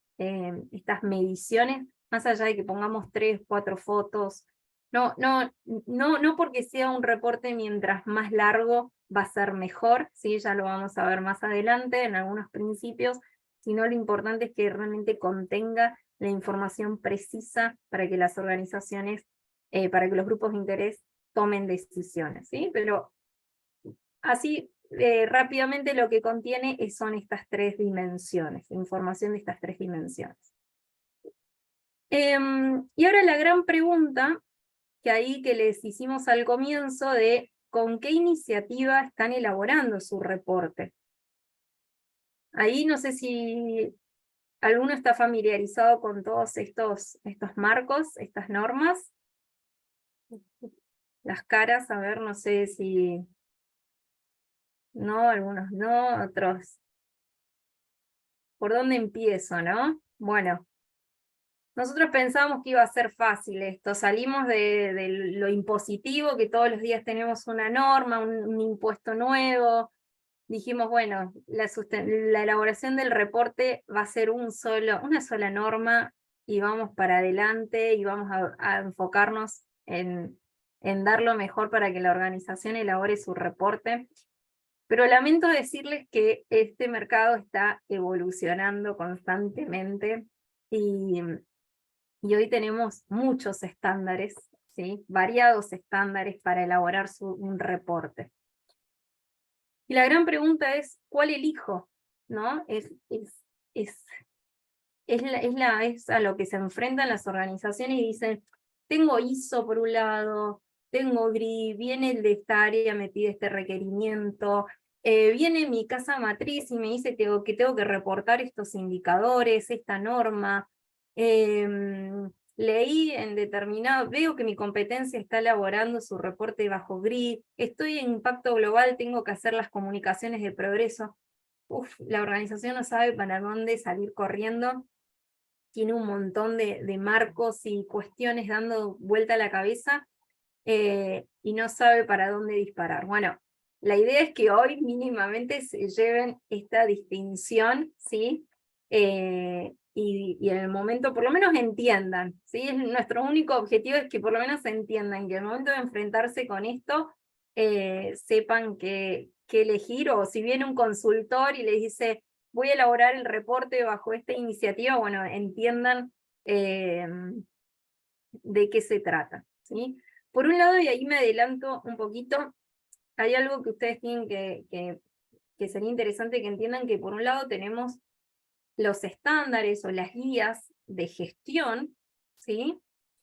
mediciones, más allá de que pongamos 3, 4 fotos. No porque sea un reporte mientras más largo va a ser mejor, ¿sí? Ya lo vamos a ver más adelante en algunos principios, sino lo importante es que realmente contenga la información precisa para que las organizaciones, para que los grupos de interés tomen decisiones, ¿sí? Pero así rápidamente lo que contiene son estas 3 dimensiones, información de estas 3 dimensiones. Y ahora la gran pregunta, que ahí que les hicimos al comienzo, de con qué iniciativa están elaborando su reporte. Ahí no sé si alguno está familiarizado con todos estos marcos, estas normas. Las caras, a ver, no sé si... No, algunos no, otros... ¿Por dónde empiezo, no? Bueno, nosotros pensábamos que iba a ser fácil esto, salimos de lo impositivo, que todos los días tenemos una norma, un impuesto nuevo. Dijimos, bueno, la elaboración del reporte va a ser una sola norma, y vamos para adelante, y vamos a enfocarnos en dar lo mejor para que la organización elabore su reporte. Pero lamento decirles que este mercado está evolucionando constantemente, y hoy tenemos muchos estándares, ¿sí? Variados estándares para elaborar un reporte. Y la gran pregunta es, ¿cuál elijo? ¿No? Es a lo que se enfrentan las organizaciones y dicen, tengo ISO por un lado, tengo GRI, viene el de esta área, me pide este requerimiento, viene mi casa matriz y me dice que tengo que reportar estos indicadores, esta norma, leí en determinado, veo que mi competencia está elaborando su reporte bajo GRI, estoy en impacto global, tengo que hacer las comunicaciones de progreso. La organización no sabe para dónde salir corriendo, tiene un montón de marcos y cuestiones dando vuelta a la cabeza, y no sabe para dónde disparar. Bueno, la idea es que hoy mínimamente se lleven esta distinción, ¿sí? Y en el momento por lo menos entiendan, ¿sí? Nuestro único objetivo es que por lo menos entiendan que en el momento de enfrentarse con esto, sepan qué elegir, o si viene un consultor y les dice, voy a elaborar el reporte bajo esta iniciativa, bueno, entiendan de qué se trata, ¿sí? Por un lado, y ahí me adelanto un poquito, hay algo que ustedes tienen que sería interesante que entiendan, que por un lado tenemos los estándares o las guías de gestión, ¿sí?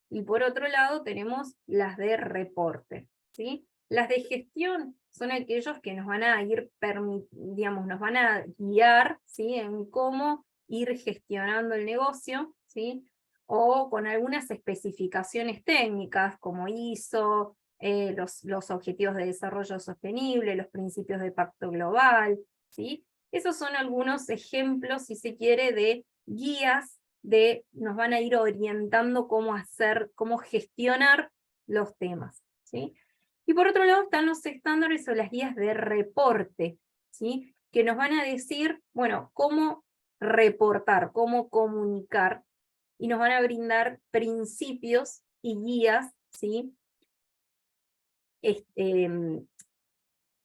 Y por otro lado tenemos las de reporte, ¿sí? Las de gestión son aquellos que nos van a nos van a guiar, ¿sí? En cómo ir gestionando el negocio, ¿sí? O con algunas especificaciones técnicas como ISO, los objetivos de desarrollo sostenible, los principios de pacto global, ¿sí? Esos son algunos ejemplos, si se quiere, de guías nos van a ir orientando cómo gestionar los temas, ¿sí? Y por otro lado están los estándares o las guías de reporte, ¿sí? Que nos van a decir, bueno, cómo reportar, cómo comunicar, y nos van a brindar principios y guías, ¿sí?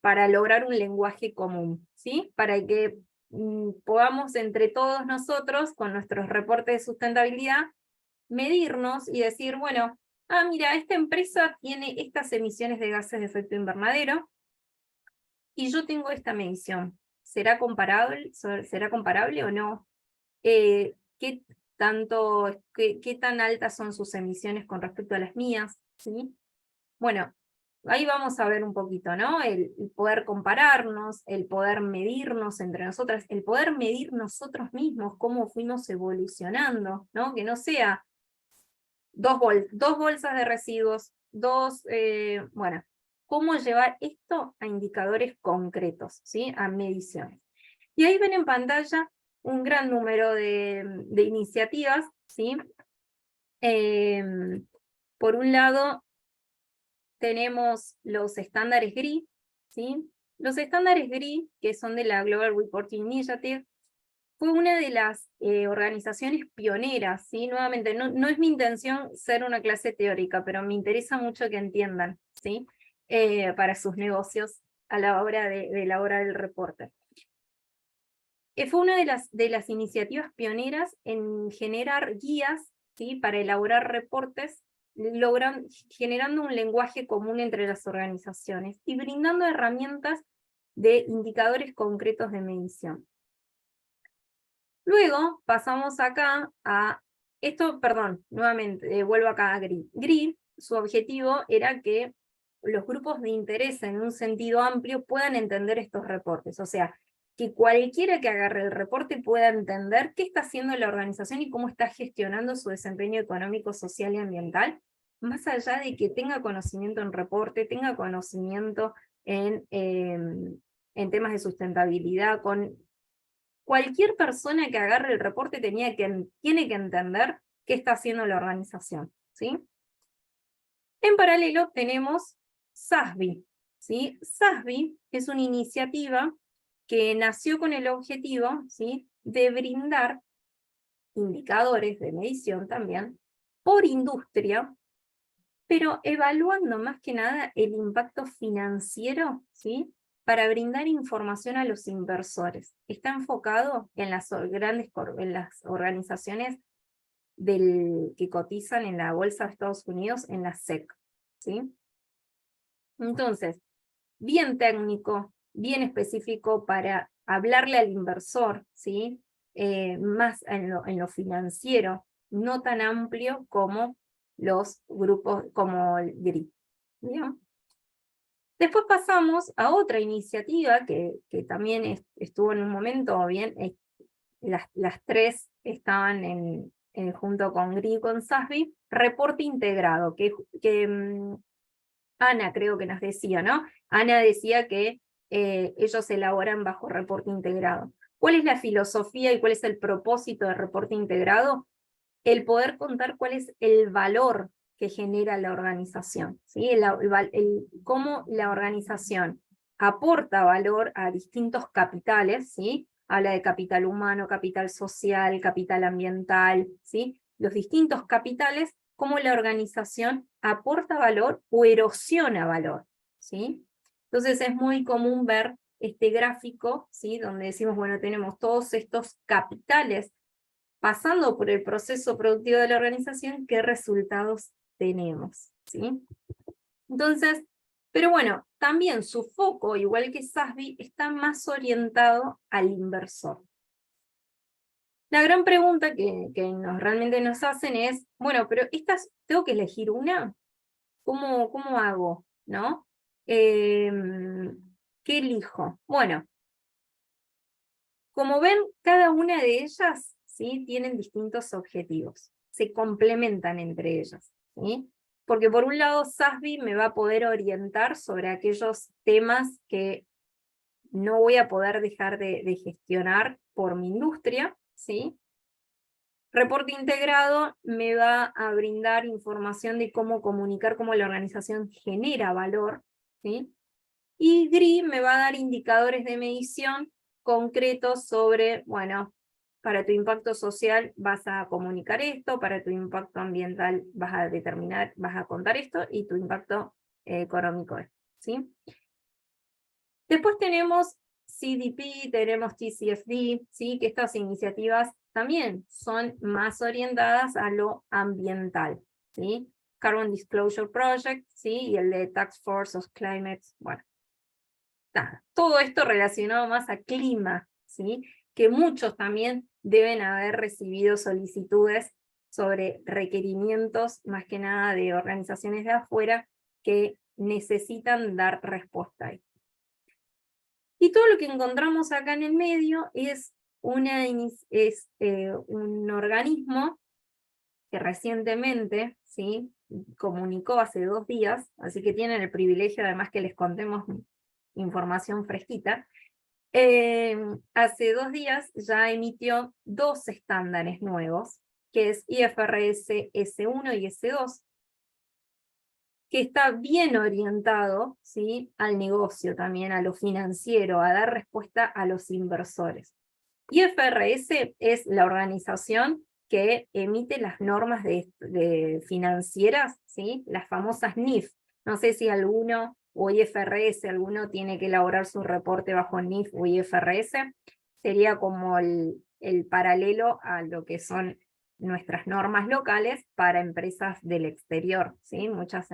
Para lograr un lenguaje común, ¿sí? Para que podamos entre todos nosotros, con nuestros reportes de sustentabilidad, medirnos y decir, bueno, mira, esta empresa tiene estas emisiones de gases de efecto invernadero, y yo tengo esta medición. ¿Será comparable o no? ¿Qué tan altas son sus emisiones con respecto a las mías? ¿Sí? Bueno, ahí vamos a ver un poquito, ¿no? El poder compararnos, el poder medirnos entre nosotras, el poder medir nosotros mismos cómo fuimos evolucionando, ¿no? Que no sea dos bolsas de residuos, bueno, cómo llevar esto a indicadores concretos, ¿sí? A mediciones. Y ahí ven en pantalla un gran número de iniciativas, ¿sí? Por un lado, tenemos los estándares GRI, ¿sí? Los estándares GRI, que son de la Global Reporting Initiative, fue una de las organizaciones pioneras, ¿sí? Nuevamente, no es mi intención ser una clase teórica, pero me interesa mucho que entiendan, ¿sí? Para sus negocios a la hora de elaborar el reporte. Fue una de las iniciativas pioneras en generar guías, ¿sí? Para elaborar reportes generando un lenguaje común entre las organizaciones y brindando herramientas de indicadores concretos de medición. Luego pasamos acá a esto, perdón, nuevamente, vuelvo acá a GRI. GRI, su objetivo era que los grupos de interés en un sentido amplio puedan entender estos reportes, o sea, que cualquiera que agarre el reporte pueda entender qué está haciendo la organización y cómo está gestionando su desempeño económico, social y ambiental, más allá de que tenga conocimiento en reporte, tenga conocimiento en temas de sustentabilidad. Cualquier persona que agarre el reporte tiene que entender qué está haciendo la organización, ¿sí? En paralelo tenemos SASB, ¿sí? SASB es una iniciativa que nació con el objetivo, ¿sí?, de brindar indicadores de medición también por industria, pero evaluando más que nada el impacto financiero, ¿sí?, para brindar información a los inversores. Está enfocado en las organizaciones que cotizan en la Bolsa de Estados Unidos, en la SEC, ¿sí? Entonces, bien técnico, bien específico para hablarle al inversor, ¿sí? Más en lo financiero, no tan amplio como los grupos, como el GRI. ¿Bien? Después pasamos a otra iniciativa que también estuvo en un momento bien, las tres estaban junto con GRI y con SASB, reporte integrado, que Ana creo que nos decía, ¿no? Ana decía que ellos elaboran bajo reporte integrado. ¿Cuál es la filosofía y cuál es el propósito de reporte integrado? El poder contar cuál es el valor que genera la organización, ¿sí? Cómo la organización aporta valor a distintos capitales, ¿sí? Habla de capital humano, capital social, capital ambiental, ¿sí? Los distintos capitales, cómo la organización aporta valor o erosiona valor, ¿sí? Entonces es muy común ver este gráfico, ¿sí?, donde decimos, bueno, tenemos todos estos capitales pasando por el proceso productivo de la organización, ¿qué resultados tenemos? ¿Sí? Entonces, pero bueno, también su foco, igual que SASB, está más orientado al inversor. La gran pregunta que realmente nos hacen es, bueno, pero ¿tengo que elegir una? ¿Cómo hago? ¿No? ¿Qué elijo? Bueno, como ven, cada una de ellas, ¿sí?, tienen distintos objetivos, se complementan entre ellas, ¿sí? Porque por un lado SASB me va a poder orientar sobre aquellos temas que no voy a poder dejar de gestionar por mi industria, ¿sí? Reporte integrado me va a brindar información de cómo comunicar cómo la organización genera valor, ¿sí? Y GRI me va a dar indicadores de medición concretos sobre, bueno, para tu impacto social vas a comunicar esto, para tu impacto ambiental vas a contar esto, y tu impacto económico esto, ¿sí? Después tenemos CDP, tenemos TCFD, ¿sí?, que estas iniciativas también son más orientadas a lo ambiental, ¿sí? Carbon Disclosure Project, ¿sí?, y el de Task Force of Climate, bueno. Todo esto relacionado más a clima, ¿sí?, que muchos también deben haber recibido solicitudes sobre requerimientos, más que nada de organizaciones de afuera, que necesitan dar respuesta ahí. Y todo lo que encontramos acá en el medio es un organismo que recientemente, ¿sí?, comunicó hace 2 días, así que tienen el privilegio además que les contemos información fresquita. Hace 2 días ya emitió 2 estándares nuevos, que es IFRS S1 y S2, que está bien orientado, ¿sí?, al negocio también, a lo financiero, a dar respuesta a los inversores. IFRS es la organización que emite las normas financieras, ¿sí?, las famosas NIF. No sé si alguno, o IFRS, alguno tiene que elaborar su reporte bajo NIF o IFRS, sería como el paralelo a lo que son nuestras normas locales para empresas del exterior, ¿sí? Muchas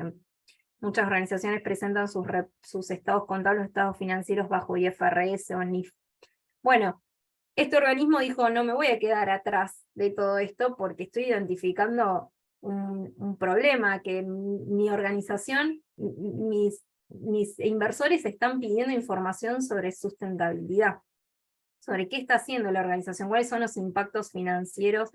organizaciones presentan sus estados contables, estados financieros bajo IFRS o NIF. Bueno, este organismo dijo, no me voy a quedar atrás de todo esto porque estoy identificando un problema, que mi organización, mis inversores están pidiendo información sobre sustentabilidad, sobre qué está haciendo la organización, cuáles son los impactos financieros,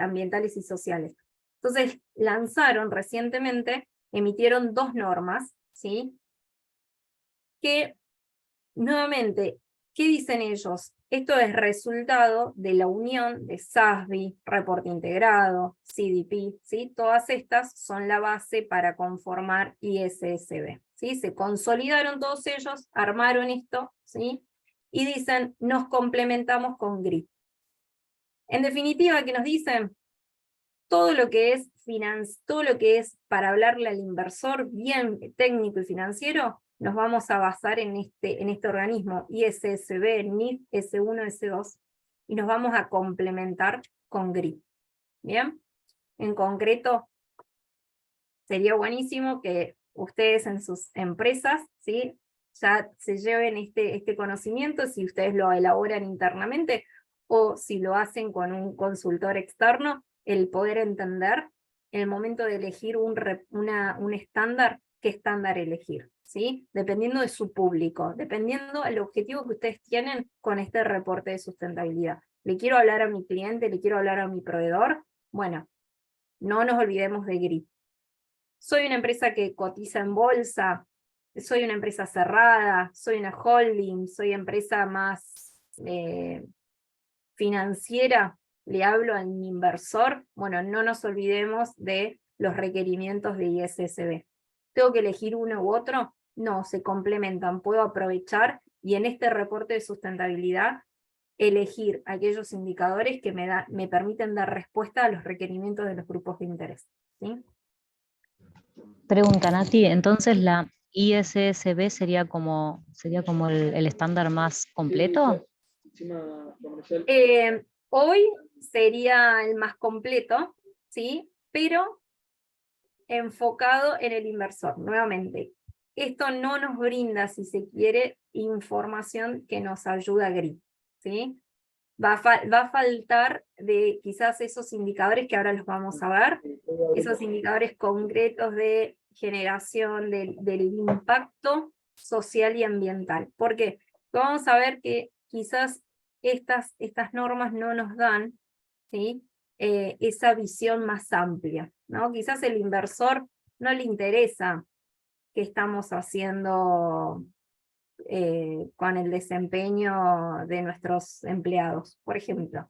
ambientales y sociales. Entonces lanzaron recientemente, emitieron 2 normas, ¿sí? Que nuevamente, ¿qué dicen ellos? Esto es resultado de la unión de SASB, Reporte Integrado, CDP, ¿sí? Todas estas son la base para conformar ISSB, ¿sí? Se consolidaron todos ellos, armaron esto, ¿sí? Y dicen, nos complementamos con GRI. En definitiva, ¿qué nos dicen? Todo lo que es para hablarle al inversor bien técnico y financiero, nos vamos a basar en este organismo, ISSB, NIF, S1, S2, y nos vamos a complementar con GRI. ¿Bien? En concreto, sería buenísimo que ustedes en sus empresas, ¿sí? Ya se lleven este conocimiento, si ustedes lo elaboran internamente, o si lo hacen con un consultor externo, el poder entender en el momento de elegir un estándar, qué estándar elegir, ¿sí? Dependiendo de su público, dependiendo del objetivo que ustedes tienen con este reporte de sustentabilidad. ¿Le quiero hablar a mi cliente? ¿Le quiero hablar a mi proveedor? Bueno, no nos olvidemos de GRI. Soy una empresa que cotiza en bolsa, soy una empresa cerrada, soy una holding, soy empresa más financiera, le hablo al inversor. Bueno, no nos olvidemos de los requerimientos de ISSB. ¿Tengo que elegir uno u otro? No, se complementan, puedo aprovechar y en este reporte de sustentabilidad elegir aquellos indicadores que me permiten dar respuesta a los requerimientos de los grupos de interés, ¿sí? Pregunta, Nati, entonces la ISSB sería como el estándar más completo. Hoy sería el más completo, ¿sí? Pero enfocado en el inversor. Nuevamente, esto no nos brinda, si se quiere, información que nos ayuda a GRI, ¿sí? Va a faltar de quizás esos indicadores que ahora los vamos a ver, esos indicadores concretos de generación del impacto social y ambiental. ¿Por qué? Vamos a ver que quizás estas normas no nos dan, ¿sí? Esa visión más amplia, ¿no? Quizás el inversor no le interesa qué estamos haciendo con el desempeño de nuestros empleados, por ejemplo.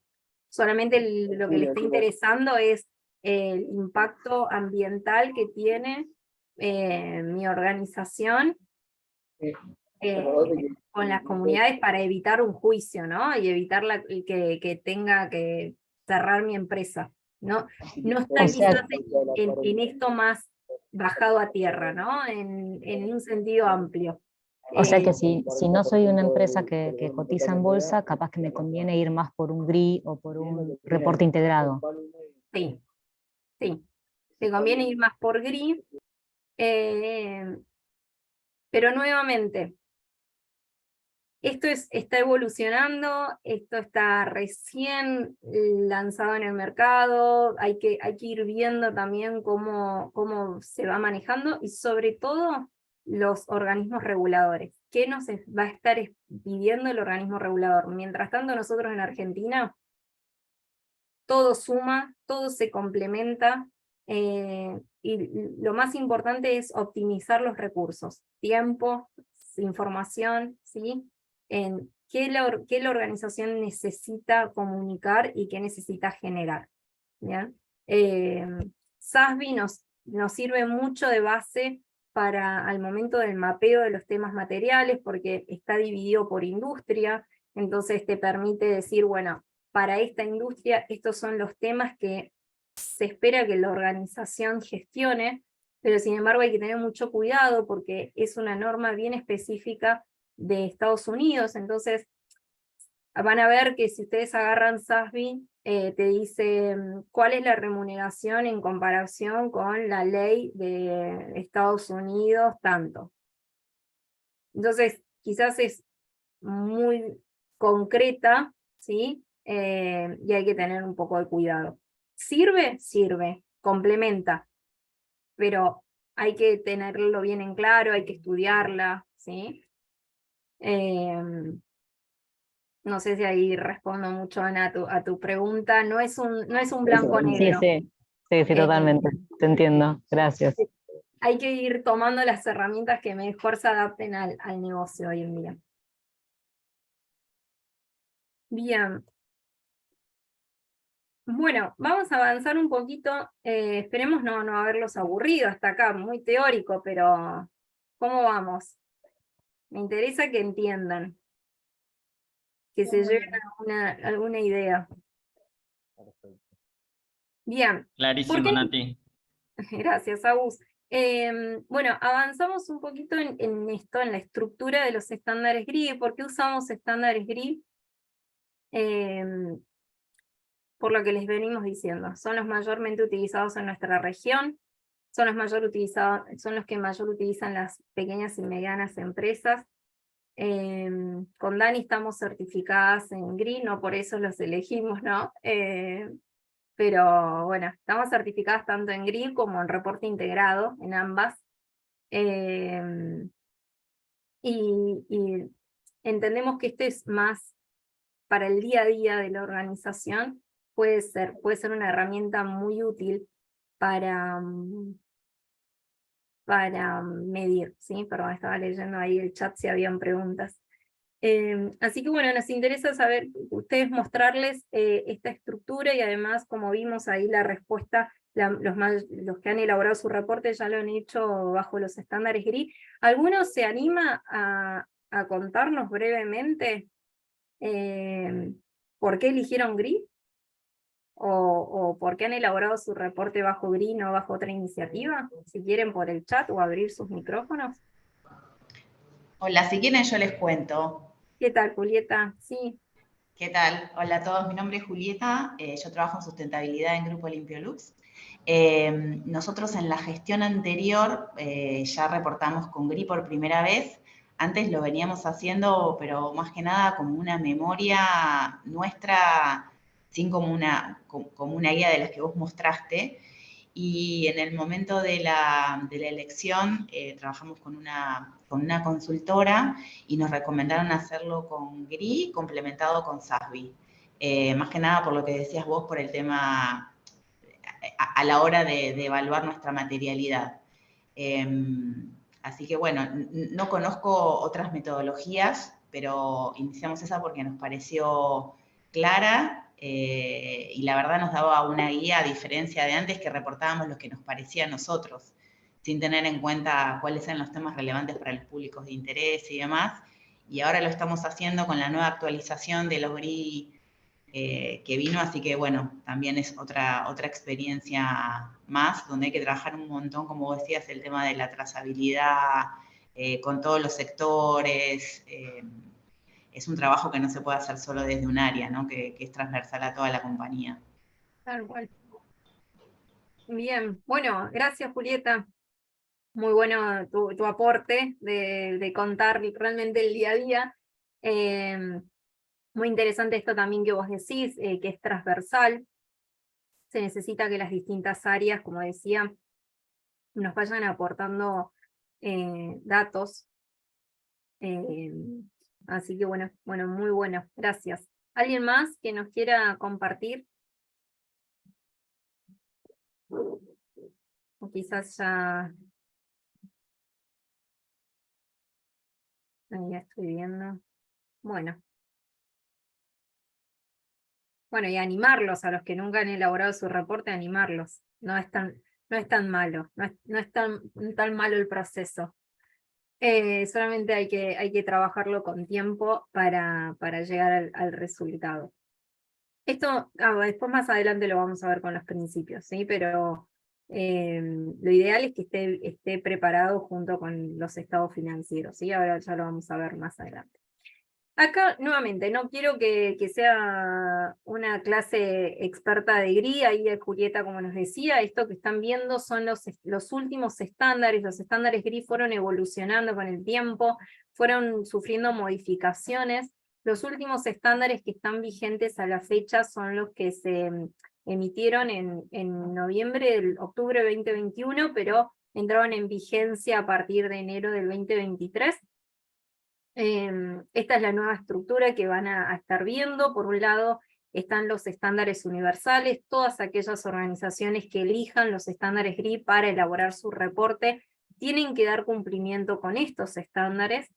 Solamente lo que le está interesando es el impacto ambiental que tiene mi organización con las comunidades para evitar un juicio, ¿no? Y evitar que tenga que cerrar mi empresa. No está quizás en esto más bajado a tierra, ¿no? En un sentido amplio. O sea que si no soy una empresa que cotiza en bolsa, capaz que me conviene ir más por un GRI o por un reporte integrado. Sí, sí. Te conviene ir más por GRI, pero nuevamente, esto está evolucionando, esto está recién lanzado en el mercado, hay que ir viendo también cómo se va manejando y sobre todo los organismos reguladores. ¿Qué nos va a estar pidiendo el organismo regulador? Mientras tanto, nosotros en Argentina, todo suma, todo se complementa, y lo más importante es optimizar los recursos, tiempo, información, ¿sí? En qué la organización necesita comunicar y qué necesita generar. ¿Bien? SASB nos sirve mucho de base para al momento del mapeo de los temas materiales, porque está dividido por industria, entonces te permite decir, bueno, para esta industria estos son los temas que se espera que la organización gestione, pero sin embargo hay que tener mucho cuidado porque es una norma bien específica de Estados Unidos, entonces van a ver que si ustedes agarran SASB te dice cuál es la remuneración en comparación con la ley de Estados Unidos, tanto. Entonces, quizás es muy concreta, ¿sí? Y hay que tener un poco de cuidado. ¿Sirve? Sirve, complementa, pero hay que tenerlo bien en claro, hay que estudiarla, ¿sí? No sé si ahí respondo mucho, Ana, a tu pregunta. No es un blanco Sí, negro. sí, totalmente. Te entiendo. Gracias. Hay que ir tomando las herramientas que mejor se adapten al negocio hoy en día. Bien. Bueno, vamos a avanzar un poquito. Esperemos no haberlos aburrido hasta acá, muy teórico, pero ¿cómo vamos? Me interesa que entiendan, que se lleven alguna idea. Bien. Clarísimo, ¿Por qué? Nati. Gracias, Agus. Bueno, avanzamos un poquito en esto, en la estructura de los estándares GRI. ¿Por qué usamos estándares GRI? Por lo que les venimos diciendo, son los mayormente utilizados en nuestra región, son los que mayor utilizan las pequeñas y medianas empresas. Con Dani estamos certificadas en GRI, no por eso los elegimos, ¿no? Pero bueno, estamos certificadas tanto en GRI como en reporte integrado, en ambas. Y entendemos que este es más para el día a día de la organización, puede ser una herramienta muy útil para medir, ¿sí? Perdón, estaba leyendo ahí el chat si habían preguntas. Así que bueno, nos interesa saber, ustedes mostrarles esta estructura y además, como vimos ahí la respuesta, los que han elaborado su reporte ya lo han hecho bajo los estándares GRI. ¿Alguno se anima a contarnos brevemente por qué eligieron GRI? ¿O por qué han elaborado su reporte bajo GRI, no bajo otra iniciativa? Si quieren por el chat o abrir sus micrófonos. Hola, si quieren yo les cuento. ¿Qué tal, Julieta? Sí. ¿Qué tal? Hola a todos, mi nombre es Julieta, yo trabajo en sustentabilidad en Grupo Limpiolux. Nosotros en la gestión anterior ya reportamos con GRI por primera vez. Antes lo veníamos haciendo, pero más que nada como una memoria nuestra, sin como una guía de las que vos mostraste. Y en el momento de la elección trabajamos con una consultora y nos recomendaron hacerlo con GRI complementado con SASB. Más que nada por lo que decías vos, por el tema a la hora de evaluar nuestra materialidad. Así que bueno, no conozco otras metodologías, pero iniciamos esa porque nos pareció clara y la verdad nos daba una guía a diferencia de antes que reportábamos lo que nos parecía a nosotros, sin tener en cuenta cuáles eran los temas relevantes para los públicos de interés y demás. Y ahora lo estamos haciendo con la nueva actualización de los GRI que vino, así que bueno, también es otra experiencia más, donde hay que trabajar un montón, como vos decías, el tema de la trazabilidad con todos los sectores. Es un trabajo que no se puede hacer solo desde un área, ¿no? que es transversal a toda la compañía. Tal cual. Bien, bueno, gracias, Julieta. Muy bueno tu aporte de contar realmente el día a día. Muy interesante esto también que vos decís, que es transversal. Se necesita que las distintas áreas, como decía, nos vayan aportando datos. Así que bueno, muy bueno, gracias. ¿Alguien más que nos quiera compartir? O quizás ya... Ahí ya estoy viendo. Bueno, y animarlos a los que nunca han elaborado su reporte, animarlos. No es tan malo, no es tan malo el proceso. Solamente hay que trabajarlo con tiempo para llegar al resultado. Esto, después más adelante lo vamos a ver con los principios, ¿sí? Pero lo ideal es que esté preparado junto con los estados financieros, ¿sí? Ahora ya lo vamos a ver más adelante. Acá, nuevamente, no quiero que sea una clase experta de GRI, ahí Julieta, como nos decía, esto que están viendo son los últimos estándares. Los estándares GRI fueron evolucionando con el tiempo, fueron sufriendo modificaciones. Los últimos estándares que están vigentes a la fecha son los que se emitieron en octubre 2021, pero entraron en vigencia a partir de enero del 2023. Esta es la nueva estructura que van a estar viendo. Por un lado están los estándares universales, todas aquellas organizaciones que elijan los estándares GRI para elaborar su reporte tienen que dar cumplimiento con estos estándares.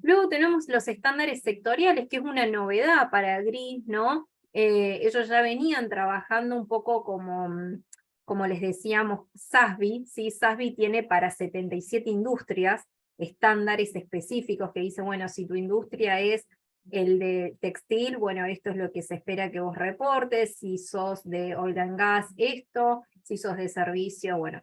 Luego tenemos los estándares sectoriales, que es una novedad para GRI, ¿no? Ellos ya venían trabajando un poco como les decíamos, SASB, ¿sí? SASB tiene para 77 industrias estándares específicos que dicen, bueno, si tu industria es el de textil, bueno, esto es lo que se espera que vos reportes, si sos de oil and gas, esto, si sos de servicio, bueno.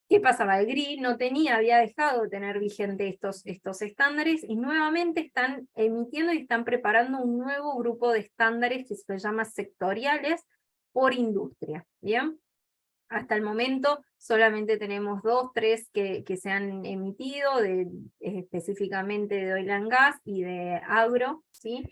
¿Qué pasaba? El GRI no había dejado de tener vigente estos estándares, y nuevamente están emitiendo y están preparando un nuevo grupo de estándares que se llama sectoriales por industria, ¿bien? Hasta el momento solamente tenemos 2, 3 que se han emitido, específicamente de oil and gas y de agro, ¿sí?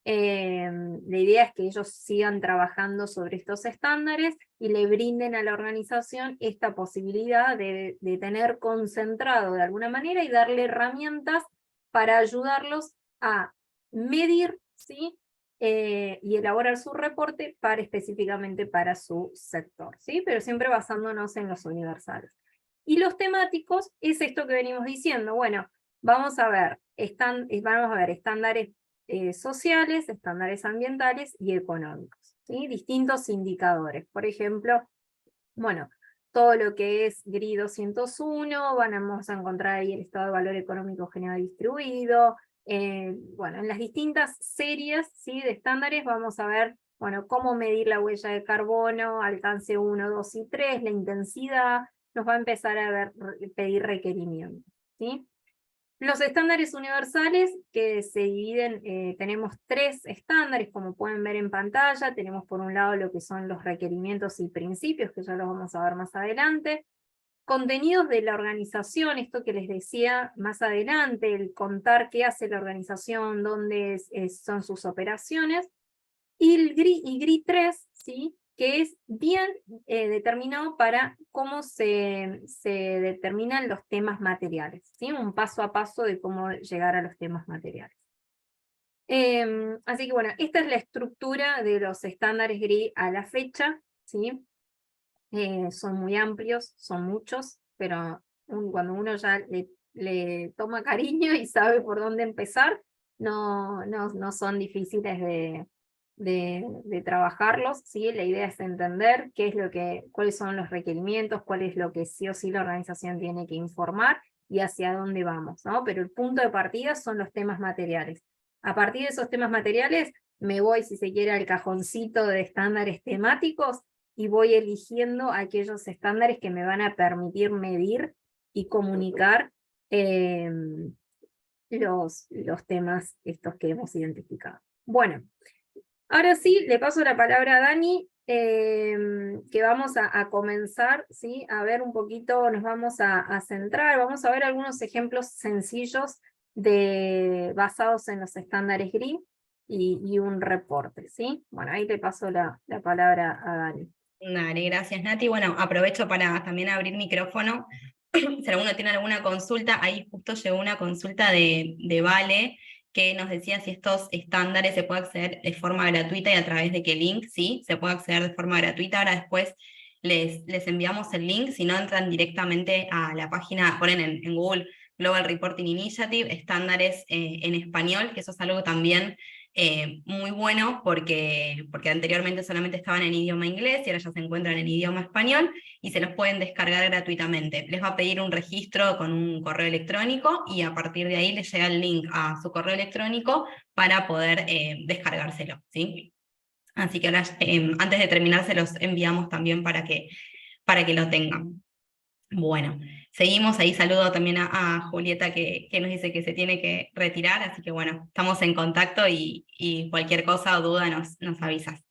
La idea es que ellos sigan trabajando sobre estos estándares y le brinden a la organización esta posibilidad de tener concentrado de alguna manera y darle herramientas para ayudarlos a medir, ¿sí? Y elaborar su reporte específicamente para su sector, ¿sí? Pero siempre basándonos en los universales. Y los temáticos es esto que venimos diciendo. Bueno, vamos a ver estándares sociales, estándares ambientales y económicos, ¿sí? Distintos indicadores. Por ejemplo, bueno, todo lo que es GRI 201, vamos a encontrar ahí el estado de valor económico general distribuido. Bueno, en las distintas series, ¿sí?, de estándares vamos a ver, bueno, cómo medir la huella de carbono, alcance 1, 2 y 3, la intensidad, nos va a empezar a pedir requerimientos, ¿sí? Los estándares universales que se dividen, tenemos 3 estándares, como pueden ver en pantalla. Tenemos por un lado lo que son los requerimientos y principios, que ya los vamos a ver más adelante. Contenidos de la organización, esto que les decía más adelante, el contar qué hace la organización, dónde son sus operaciones. Y el GRI 3, ¿sí?, que es bien determinado para cómo se determinan los temas materiales, ¿sí? Un paso a paso de cómo llegar a los temas materiales. Así que bueno, esta es la estructura de los estándares GRI a la fecha, ¿sí? Son muy amplios, son muchos, pero cuando uno ya le toma cariño y sabe por dónde empezar, no son difíciles de trabajarlos, ¿sí? La idea es entender cuáles son los requerimientos, cuál es lo que sí o sí la organización tiene que informar y hacia dónde vamos, ¿no? Pero el punto de partida son los temas materiales. A partir de esos temas materiales me voy, si se quiere, al cajoncito de estándares temáticos y voy eligiendo aquellos estándares que me van a permitir medir y comunicar los temas estos que hemos identificado. Bueno, ahora sí, le paso la palabra a Dani, que vamos a comenzar, ¿sí?, a ver un poquito, nos vamos a centrar, vamos a ver algunos ejemplos sencillos basados en los estándares GRI y un reporte, ¿sí? Bueno, ahí le paso la palabra a Dani. Dale, gracias Nati. Bueno, aprovecho para también abrir micrófono. Si alguno tiene alguna consulta, ahí justo llegó una consulta de Vale, que nos decía si estos estándares se puede acceder de forma gratuita y a través de qué link. Sí, se puede acceder de forma gratuita. Ahora después les enviamos el link. Si no, entran directamente a la página, ponen en Google Global Reporting Initiative, estándares en español, que eso es algo también muy bueno, porque anteriormente solamente estaban en idioma inglés y ahora ya se encuentran en idioma español y se los pueden descargar gratuitamente. Les va a pedir un registro con un correo electrónico y a partir de ahí les llega el link a su correo electrónico para poder descargárselo, ¿sí? Así que ahora, antes de terminar, se los enviamos también para que lo tengan. Bueno, seguimos, ahí saludo también a Julieta que nos dice que se tiene que retirar, así que bueno, estamos en contacto y cualquier cosa o duda nos avisas.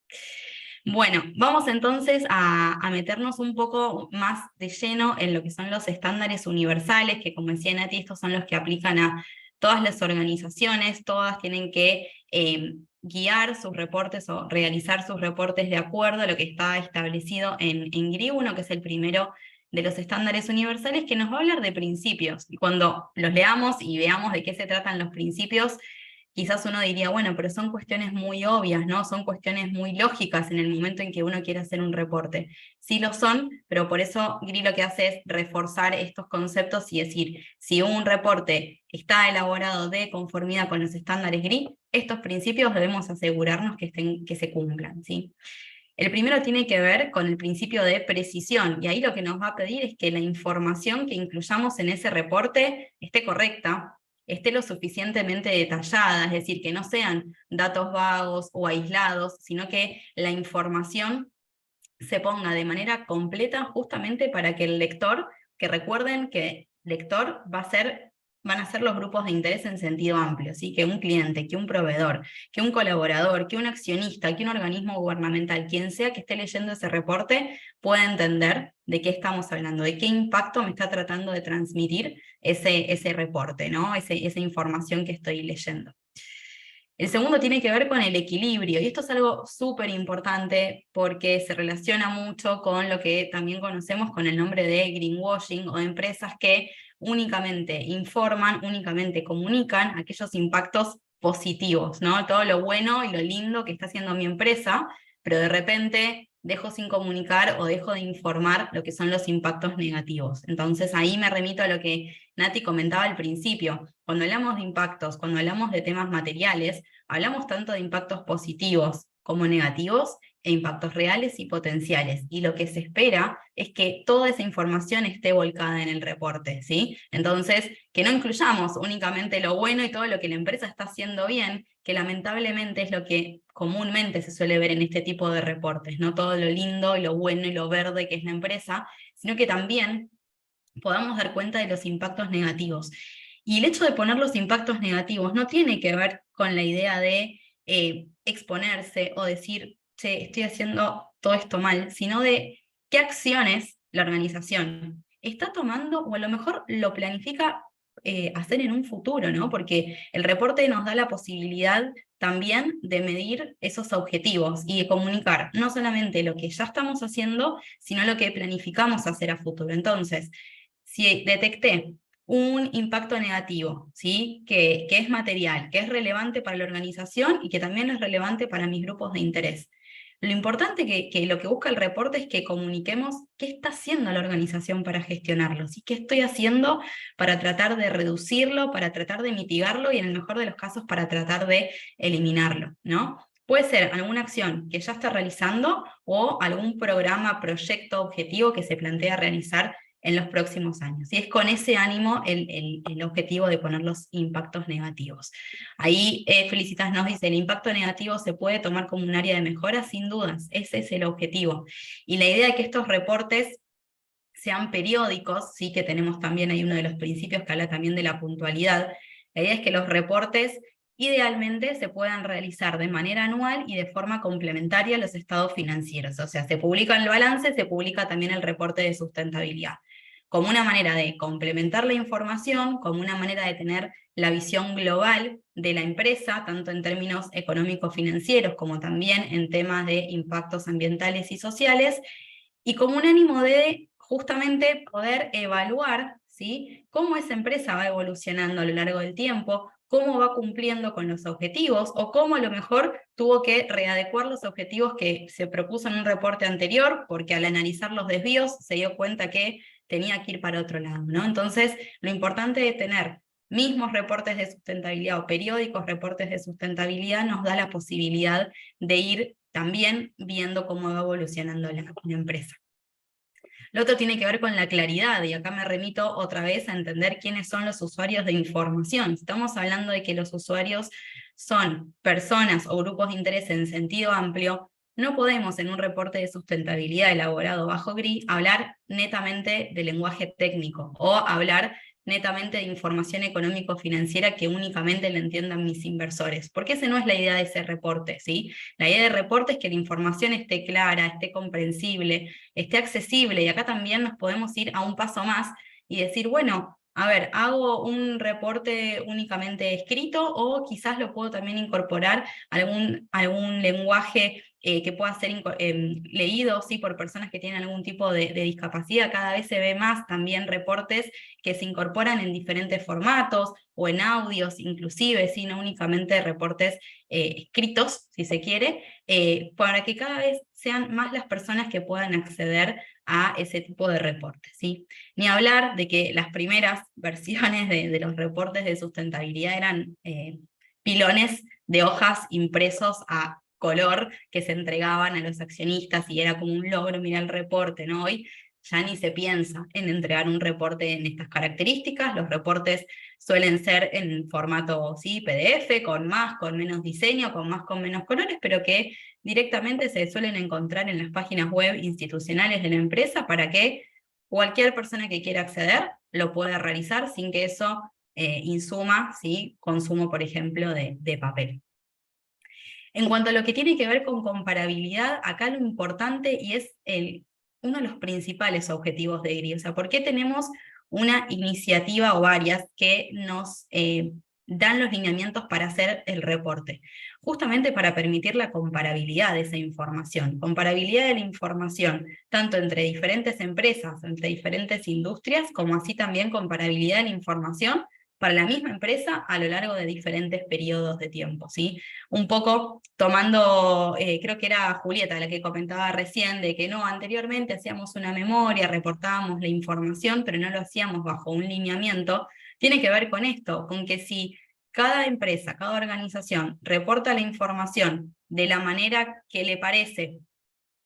Bueno, vamos entonces a meternos un poco más de lleno en lo que son los estándares universales, que como decía Nati, estos son los que aplican a todas las organizaciones, todas tienen que guiar sus reportes o realizar sus reportes de acuerdo a lo que está establecido en GRI 1, que es el primero de los estándares universales, que nos va a hablar de principios. Y cuando los leamos y veamos de qué se tratan los principios, quizás uno diría, bueno, pero son cuestiones muy obvias, ¿no? Son cuestiones muy lógicas en el momento en que uno quiere hacer un reporte. Sí lo son, pero por eso GRI lo que hace es reforzar estos conceptos y decir, si un reporte está elaborado de conformidad con los estándares GRI, estos principios debemos asegurarnos que se cumplan, ¿sí? El primero tiene que ver con el principio de precisión, y ahí lo que nos va a pedir es que la información que incluyamos en ese reporte esté correcta, esté lo suficientemente detallada, es decir, que no sean datos vagos o aislados, sino que la información se ponga de manera completa justamente para que el lector, que recuerden que lector van a ser los grupos de interés en sentido amplio, ¿sí? Que un cliente, que un proveedor, que un colaborador, que un accionista, que un organismo gubernamental, quien sea que esté leyendo ese reporte, pueda entender de qué estamos hablando, de qué impacto me está tratando de transmitir ese reporte, ¿no? Esa información que estoy leyendo. El segundo tiene que ver con el equilibrio, y esto es algo súper importante porque se relaciona mucho con lo que también conocemos con el nombre de greenwashing, o de empresas que únicamente informan, únicamente comunican aquellos impactos positivos, ¿no? Todo lo bueno y lo lindo que está haciendo mi empresa, pero de repente dejo sin comunicar o dejo de informar lo que son los impactos negativos. Entonces ahí me remito a lo que Nati comentaba al principio. Cuando hablamos de impactos, cuando hablamos de temas materiales, hablamos tanto de impactos positivos como negativos, e impactos reales y potenciales. Y lo que se espera es que toda esa información esté volcada en el reporte, ¿sí? Entonces, que no incluyamos únicamente lo bueno y todo lo que la empresa está haciendo bien, que lamentablemente es lo que comúnmente se suele ver en este tipo de reportes, no todo lo lindo y lo bueno y lo verde que es la empresa, sino que también podamos dar cuenta de los impactos negativos. Y el hecho de poner los impactos negativos no tiene que ver con la idea de exponerse o decir, che, estoy haciendo todo esto mal, sino de qué acciones la organización está tomando o a lo mejor lo planifica hacer en un futuro, ¿no? Porque el reporte nos da la posibilidad también de medir esos objetivos y de comunicar no solamente lo que ya estamos haciendo, sino lo que planificamos hacer a futuro. Entonces, si detecté un impacto negativo, ¿sí? que es material, que es relevante para la organización y que también es relevante para mis grupos de interés. Lo importante que lo que busca el reporte es que comuniquemos qué está haciendo la organización para gestionarlo, ¿sí? Qué estoy haciendo para tratar de reducirlo, para tratar de mitigarlo y en el mejor de los casos para tratar de eliminarlo, ¿no? Puede ser alguna acción que ya está realizando o algún programa, proyecto, objetivo que se plantea realizar en los próximos años. Y es con ese ánimo el objetivo de poner los impactos negativos. Ahí Felicitas nos dice, el impacto negativo se puede tomar como un área de mejora, sin dudas, ese es el objetivo. Y la idea de que estos reportes sean periódicos, sí que tenemos también ahí uno de los principios que habla también de la puntualidad, la idea es que los reportes idealmente se puedan realizar de manera anual y de forma complementaria a los estados financieros, o sea, se publica el balance, se publica también el reporte de sustentabilidad, como una manera de complementar la información, como una manera de tener la visión global de la empresa, tanto en términos económico-financieros como también en temas de impactos ambientales y sociales, y como un ánimo de justamente poder evaluar, ¿sí? Cómo esa empresa va evolucionando a lo largo del tiempo, cómo va cumpliendo con los objetivos, o cómo a lo mejor tuvo que readecuar los objetivos que se propuso en un reporte anterior, porque al analizar los desvíos se dio cuenta que tenía que ir para otro lado, ¿no? Entonces, lo importante es tener mismos reportes de sustentabilidad o periódicos reportes de sustentabilidad nos da la posibilidad de ir también viendo cómo va evolucionando la empresa. Lo otro tiene que ver con la claridad, y acá me remito otra vez a entender quiénes son los usuarios de información. Estamos hablando de que los usuarios son personas o grupos de interés en sentido amplio, no podemos en un reporte de sustentabilidad elaborado bajo GRI hablar netamente de lenguaje técnico o hablar netamente de información económico-financiera que únicamente la entiendan mis inversores, porque esa no es la idea de ese reporte, ¿sí? La idea del reporte es que la información esté clara, esté comprensible, esté accesible, y acá también nos podemos ir a un paso más y decir, bueno, a ver, ¿hago un reporte únicamente escrito o quizás lo puedo también incorporar algún lenguaje que pueda ser leído, ¿sí?, por personas que tienen algún tipo de discapacidad? Cada vez se ve más también reportes que se incorporan en diferentes formatos o en audios inclusive, ¿sí?, no únicamente reportes escritos, si se quiere, para que cada vez sean más las personas que puedan acceder a ese tipo de reportes, ¿sí? Ni hablar de que las primeras versiones de los reportes de sustentabilidad eran pilones de hojas impresos a color que se entregaban a los accionistas y era como un logro, mira el reporte, ¿no? Hoy ya ni se piensa en entregar un reporte en estas características. Los reportes suelen ser en formato, ¿sí?, PDF, con más, con menos diseño, con más, con menos colores, pero que directamente se suelen encontrar en las páginas web institucionales de la empresa para que cualquier persona que quiera acceder lo pueda realizar sin que eso insuma, ¿sí?, consumo, por ejemplo, de papel. En cuanto a lo que tiene que ver con comparabilidad, acá lo importante, y es uno de los principales objetivos de GRI, o sea, ¿por qué tenemos una iniciativa o varias que nos dan los lineamientos para hacer el reporte? Justamente para permitir la comparabilidad de esa información, comparabilidad de la información, tanto entre diferentes empresas, entre diferentes industrias, como así también comparabilidad de la información para la misma empresa a lo largo de diferentes periodos de tiempo, ¿sí? Un poco tomando, creo que era Julieta la que comentaba recién, de que no, anteriormente hacíamos una memoria, reportábamos la información, pero no lo hacíamos bajo un lineamiento. Tiene que ver con esto, con que si cada empresa, cada organización reporta la información de la manera que le parece,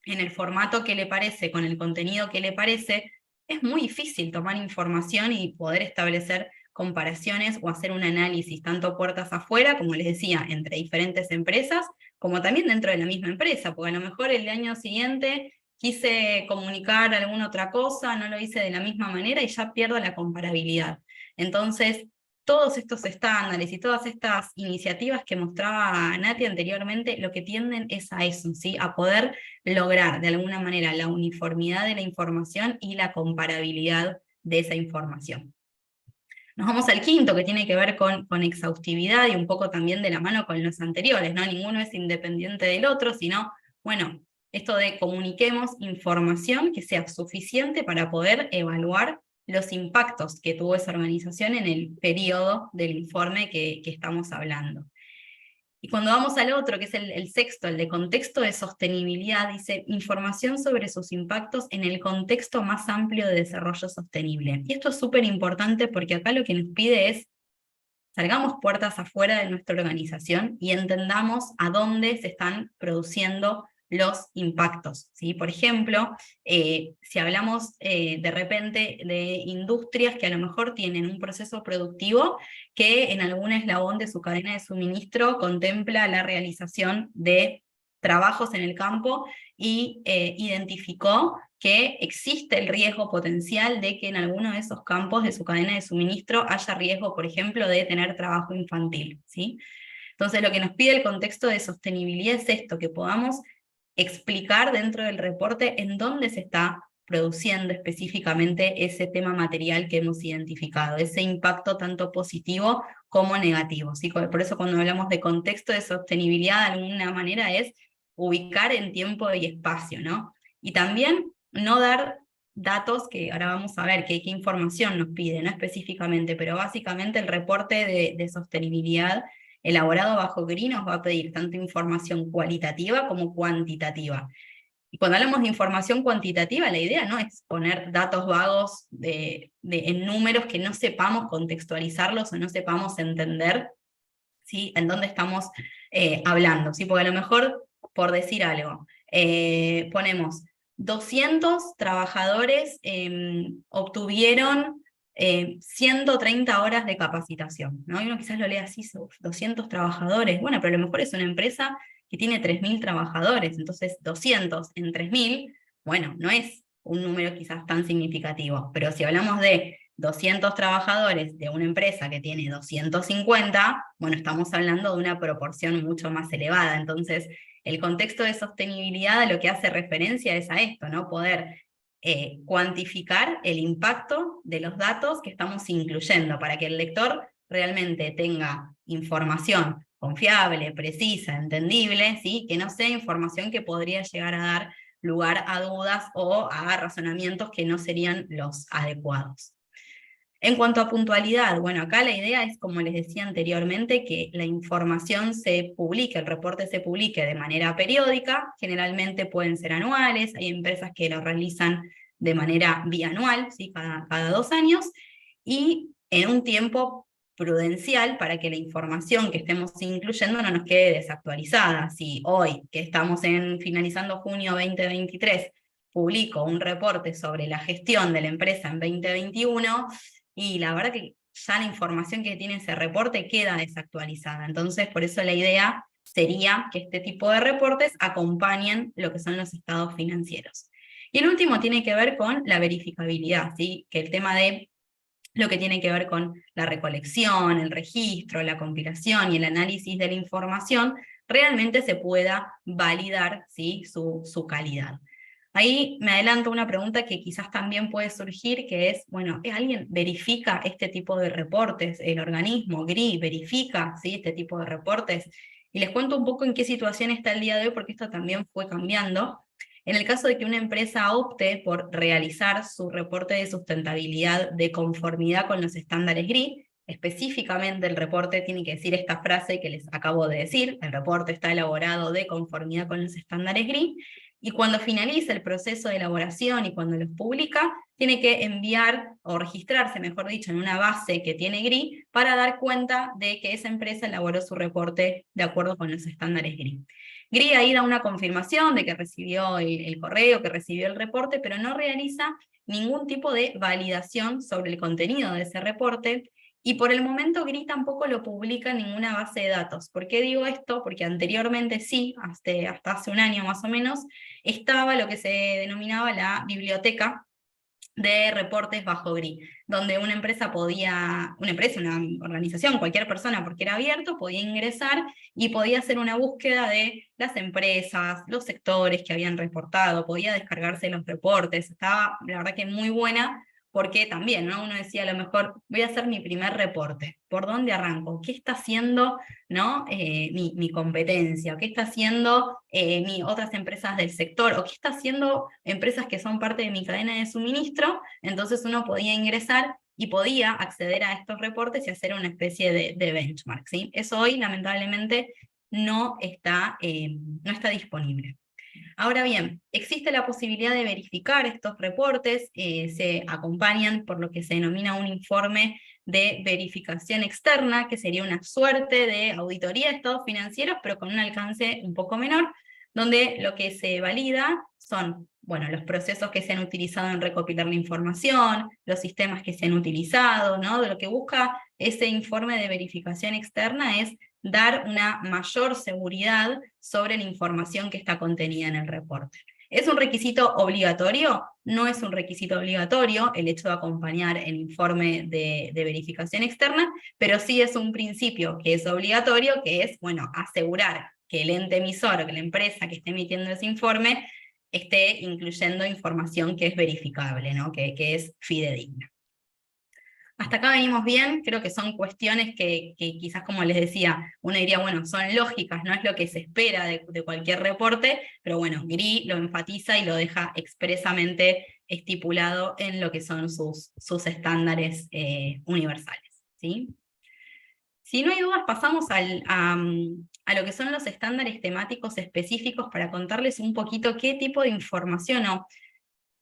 en el formato que le parece, con el contenido que le parece, es muy difícil tomar información y poder establecer comparaciones o hacer un análisis, tanto puertas afuera, como les decía, entre diferentes empresas, como también dentro de la misma empresa, porque a lo mejor el año siguiente quise comunicar alguna otra cosa, no lo hice de la misma manera y ya pierdo la comparabilidad. Entonces, todos estos estándares y todas estas iniciativas que mostraba Nati anteriormente, lo que tienden es a eso, ¿sí?, a poder lograr de alguna manera la uniformidad de la información y la comparabilidad de esa información. Nos vamos al quinto, que tiene que ver con exhaustividad y un poco también de la mano con los anteriores, ¿no? Ninguno es independiente del otro, sino, bueno, esto de comuniquemos información que sea suficiente para poder evaluar los impactos que tuvo esa organización en el periodo del informe que estamos hablando. Y cuando vamos al otro, que es el sexto, el de contexto de sostenibilidad, dice información sobre sus impactos en el contexto más amplio de desarrollo sostenible. Y esto es súper importante porque acá lo que nos pide es salgamos puertas afuera de nuestra organización y entendamos a dónde se están produciendo los impactos, ¿sí? Por ejemplo, si hablamos de repente de industrias que a lo mejor tienen un proceso productivo que en algún eslabón de su cadena de suministro contempla la realización de trabajos en el campo y identificó que existe el riesgo potencial de que en alguno de esos campos de su cadena de suministro haya riesgo, por ejemplo, de tener trabajo infantil, ¿sí? Entonces lo que nos pide el contexto de sostenibilidad es esto, que podamos explicar dentro del reporte en dónde se está produciendo específicamente ese tema material que hemos identificado, ese impacto tanto positivo como negativo, ¿sí? Por eso cuando hablamos de contexto de sostenibilidad, de alguna manera es ubicar en tiempo y espacio, ¿no? Y también no dar datos que ahora vamos a ver qué información nos pide, no específicamente, pero básicamente el reporte de sostenibilidad elaborado bajo GRI nos va a pedir tanto información cualitativa como cuantitativa. Y cuando hablamos de información cuantitativa, la idea no es poner datos vagos en números que no sepamos contextualizarlos o no sepamos entender, ¿sí?, en dónde estamos hablando, ¿sí? Porque a lo mejor, por decir algo, ponemos 200 trabajadores obtuvieron 130 horas de capacitación, ¿no? Y uno quizás lo lee así, 200 trabajadores, bueno, pero a lo mejor es una empresa que tiene 3.000 trabajadores, entonces 200 en 3.000, bueno, no es un número quizás tan significativo, pero si hablamos de 200 trabajadores de una empresa que tiene 250, bueno, estamos hablando de una proporción mucho más elevada. Entonces, el contexto de sostenibilidad a lo que hace referencia es a esto, ¿no? Poder cuantificar el impacto de los datos que estamos incluyendo para que el lector realmente tenga información confiable, precisa, entendible, ¿sí? Que no sea información que podría llegar a dar lugar a dudas o a razonamientos que no serían los adecuados. En cuanto a puntualidad, bueno, acá la idea es, como les decía anteriormente, que la información se publique, el reporte se publique de manera periódica, generalmente pueden ser anuales, hay empresas que lo realizan de manera bianual, ¿sí? cada 2 años, y en un tiempo prudencial para que la información que estemos incluyendo no nos quede desactualizada. Si hoy, que estamos finalizando junio 2023, publico un reporte sobre la gestión de la empresa en 2021, y la verdad que ya la información que tiene ese reporte queda desactualizada. Entonces, por eso la idea sería que este tipo de reportes acompañen lo que son los estados financieros. Y el último tiene que ver con la verificabilidad, ¿sí? Que el tema de lo que tiene que ver con la recolección, el registro, la compilación y el análisis de la información, realmente se pueda validar, ¿sí? su calidad. Ahí me adelanto una pregunta que quizás también puede surgir, que es, bueno, ¿alguien verifica este tipo de reportes? ¿El organismo GRI verifica, ¿sí? este tipo de reportes? Y les cuento un poco en qué situación está el día de hoy, porque esto también fue cambiando. En el caso de que una empresa opte por realizar su reporte de sustentabilidad de conformidad con los estándares GRI, específicamente el reporte tiene que decir esta frase que les acabo de decir: el reporte está elaborado de conformidad con los estándares GRI, y cuando finaliza el proceso de elaboración y cuando los publica, tiene que enviar, o registrarse, mejor dicho, en una base que tiene GRI, para dar cuenta de que esa empresa elaboró su reporte de acuerdo con los estándares GRI. GRI ahí da una confirmación de que recibió el correo, que recibió el reporte, pero no realiza ningún tipo de validación sobre el contenido de ese reporte, y por el momento GRI tampoco lo publica en ninguna base de datos. ¿Por qué digo esto? Porque anteriormente sí, hasta hace un año más o menos, estaba lo que se denominaba la biblioteca de reportes bajo GRI, donde una organización, cualquier persona, porque era abierto, podía ingresar y podía hacer una búsqueda de las empresas, los sectores que habían reportado, podía descargarse los reportes. Estaba, la verdad que muy buena, porque también, ¿no? Uno decía, a lo mejor voy a hacer mi primer reporte, ¿por dónde arranco? ¿Qué está haciendo, ¿no? mi competencia? ¿Qué está haciendo otras empresas del sector? ¿O qué está haciendo empresas que son parte de mi cadena de suministro? Entonces uno podía ingresar y podía acceder a estos reportes y hacer una especie de benchmark, ¿sí? Eso hoy, lamentablemente, no está disponible. Ahora bien, existe la posibilidad de verificar estos reportes, se acompañan por lo que se denomina un informe de verificación externa, que sería una suerte de auditoría de estados financieros, pero con un alcance un poco menor, donde lo que se valida son, bueno, los procesos que se han utilizado en recopilar la información, los sistemas que se han utilizado, ¿no? De lo que busca ese informe de verificación externa es dar una mayor seguridad sobre la información que está contenida en el reporte. ¿Es un requisito obligatorio? No es un requisito obligatorio el hecho de acompañar el informe de verificación externa, pero sí es un principio que es obligatorio, que es, bueno, asegurar que el ente emisor o que la empresa que esté emitiendo ese informe esté incluyendo información que es verificable, ¿no? que es fidedigna. Hasta acá venimos bien, creo que son cuestiones que quizás, como les decía, uno diría, bueno, son lógicas, no es lo que se espera de cualquier reporte, pero bueno, GRI lo enfatiza y lo deja expresamente estipulado en lo que son sus estándares universales, ¿sí? Si no hay dudas, pasamos a lo que son los estándares temáticos específicos para contarles un poquito qué tipo de información o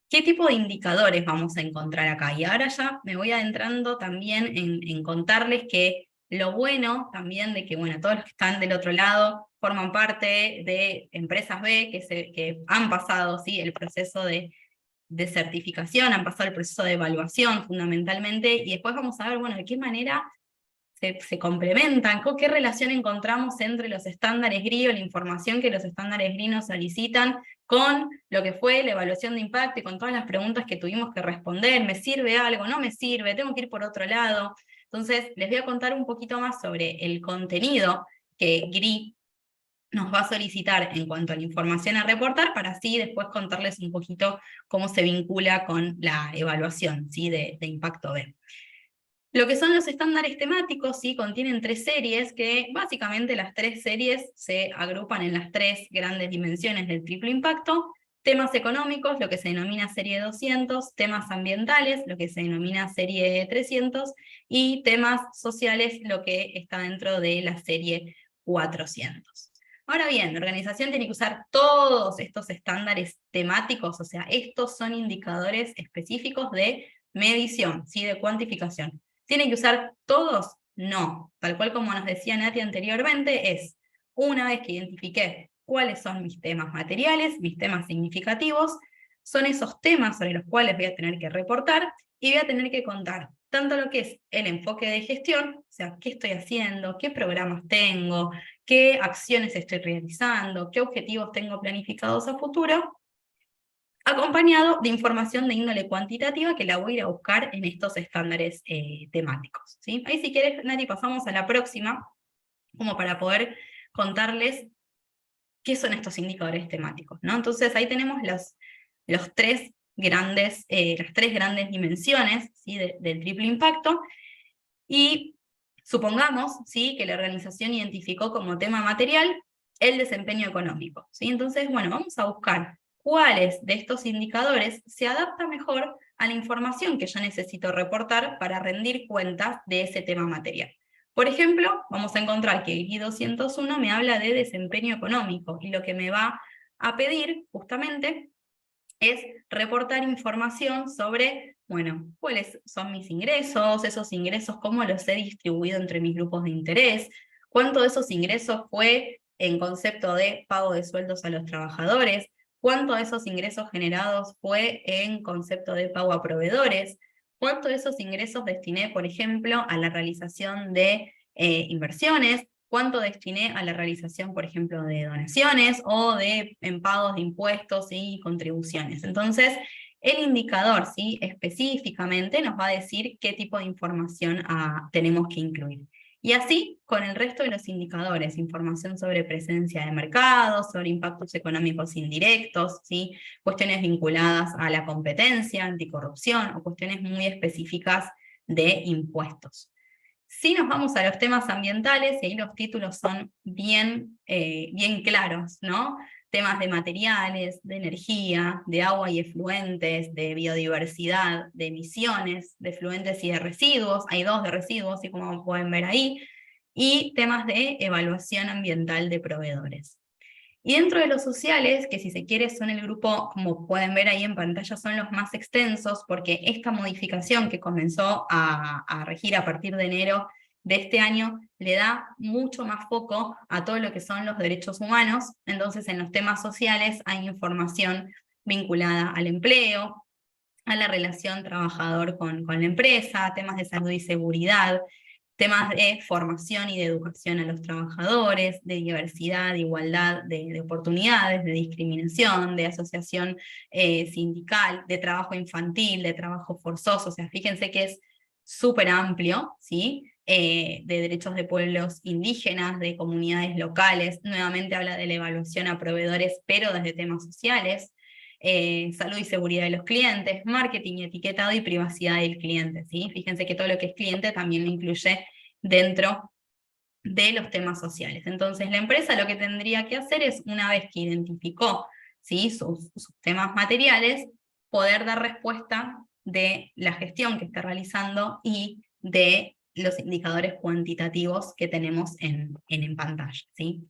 qué tipo de indicadores vamos a encontrar acá. Y ahora ya me voy adentrando también en contarles que lo bueno también de que, bueno, todos los que están del otro lado forman parte de empresas B que han pasado, ¿sí? el proceso de certificación, han pasado el proceso de evaluación fundamentalmente, y después vamos a ver, bueno, de qué manera se complementan? ¿Qué relación encontramos entre los estándares GRI o la información que los estándares GRI nos solicitan con lo que fue la evaluación de impacto y con todas las preguntas que tuvimos que responder? ¿Me sirve algo? ¿No me sirve? ¿Tengo que ir por otro lado? Entonces, les voy a contar un poquito más sobre el contenido que GRI nos va a solicitar en cuanto a la información a reportar, para así después contarles un poquito cómo se vincula con la evaluación, ¿sí?, de impacto B. Lo que son los estándares temáticos, ¿sí?, contienen 3 series, que básicamente las 3 series se agrupan en las 3 grandes dimensiones del triple impacto: temas económicos, lo que se denomina serie 200, temas ambientales, lo que se denomina serie 300, y temas sociales, lo que está dentro de la serie 400. Ahora bien, la organización tiene que usar todos estos estándares temáticos, o sea, estos son indicadores específicos de medición, ¿sí?, de cuantificación. ¿Tienen que usar todos? No. Tal cual como nos decía Nati anteriormente, es una vez que identifiqué cuáles son mis temas materiales, mis temas significativos, son esos temas sobre los cuales voy a tener que reportar y voy a tener que contar tanto lo que es el enfoque de gestión, o sea, qué estoy haciendo, qué programas tengo, qué acciones estoy realizando, qué objetivos tengo planificados a futuro, acompañado de información de índole cuantitativa que la voy a ir a buscar en estos estándares temáticos, ¿sí? Ahí, si querés, Nati, pasamos a la próxima, como para poder contarles qué son estos indicadores temáticos, ¿no? Entonces ahí tenemos las 3 grandes dimensiones, ¿sí?, del triple impacto, y supongamos, ¿sí?, que la organización identificó como tema material el desempeño económico, ¿sí? Entonces, bueno, vamos a buscar cuáles de estos indicadores se adapta mejor a la información que yo necesito reportar para rendir cuentas de ese tema material. Por ejemplo, vamos a encontrar que el GRI 201 me habla de desempeño económico, y lo que me va a pedir justamente es reportar información sobre, bueno, cuáles son mis ingresos, esos ingresos cómo los he distribuido entre mis grupos de interés, cuánto de esos ingresos fue en concepto de pago de sueldos a los trabajadores, cuánto de esos ingresos generados fue en concepto de pago a proveedores, cuánto de esos ingresos destiné, por ejemplo, a la realización de inversiones, cuánto destiné a la realización, por ejemplo, de donaciones o en pagos de impuestos y contribuciones. Entonces, el indicador, ¿sí?, específicamente nos va a decir qué tipo de información tenemos que incluir. Y así con el resto de los indicadores: información sobre presencia de mercado, sobre impactos económicos indirectos, ¿sí?, cuestiones vinculadas a la competencia, anticorrupción, o cuestiones muy específicas de impuestos. Si nos vamos a los temas ambientales, y ahí los títulos son bien claros, ¿no? Temas de materiales, de energía, de agua y efluentes, de biodiversidad, de emisiones, de efluentes y de residuos. Hay 2 de residuos, y como pueden ver ahí, y temas de evaluación ambiental de proveedores. Y dentro de los sociales, que si se quiere son el grupo, como pueden ver ahí en pantalla, son los más extensos, porque esta modificación que comenzó a regir a partir de enero de este año le da mucho más foco a todo lo que son los derechos humanos. Entonces, en los temas sociales hay información vinculada al empleo, a la relación trabajador con la empresa, temas de salud y seguridad, temas de formación y de educación a los trabajadores, de diversidad, de igualdad de oportunidades, de discriminación, de asociación sindical, de trabajo infantil, de trabajo forzoso. O sea, fíjense que es súper amplio, ¿sí? De derechos de pueblos indígenas, de comunidades locales. Nuevamente habla de la evaluación a proveedores, pero desde temas sociales. Salud y seguridad de los clientes, marketing y etiquetado, y privacidad del cliente, ¿sí? Fíjense que todo lo que es cliente también lo incluye dentro de los temas sociales. Entonces, la empresa lo que tendría que hacer es, una vez que identificó, ¿sí?, sus temas materiales, poder dar respuesta de la gestión que está realizando y de los indicadores cuantitativos que tenemos en pantalla, ¿sí?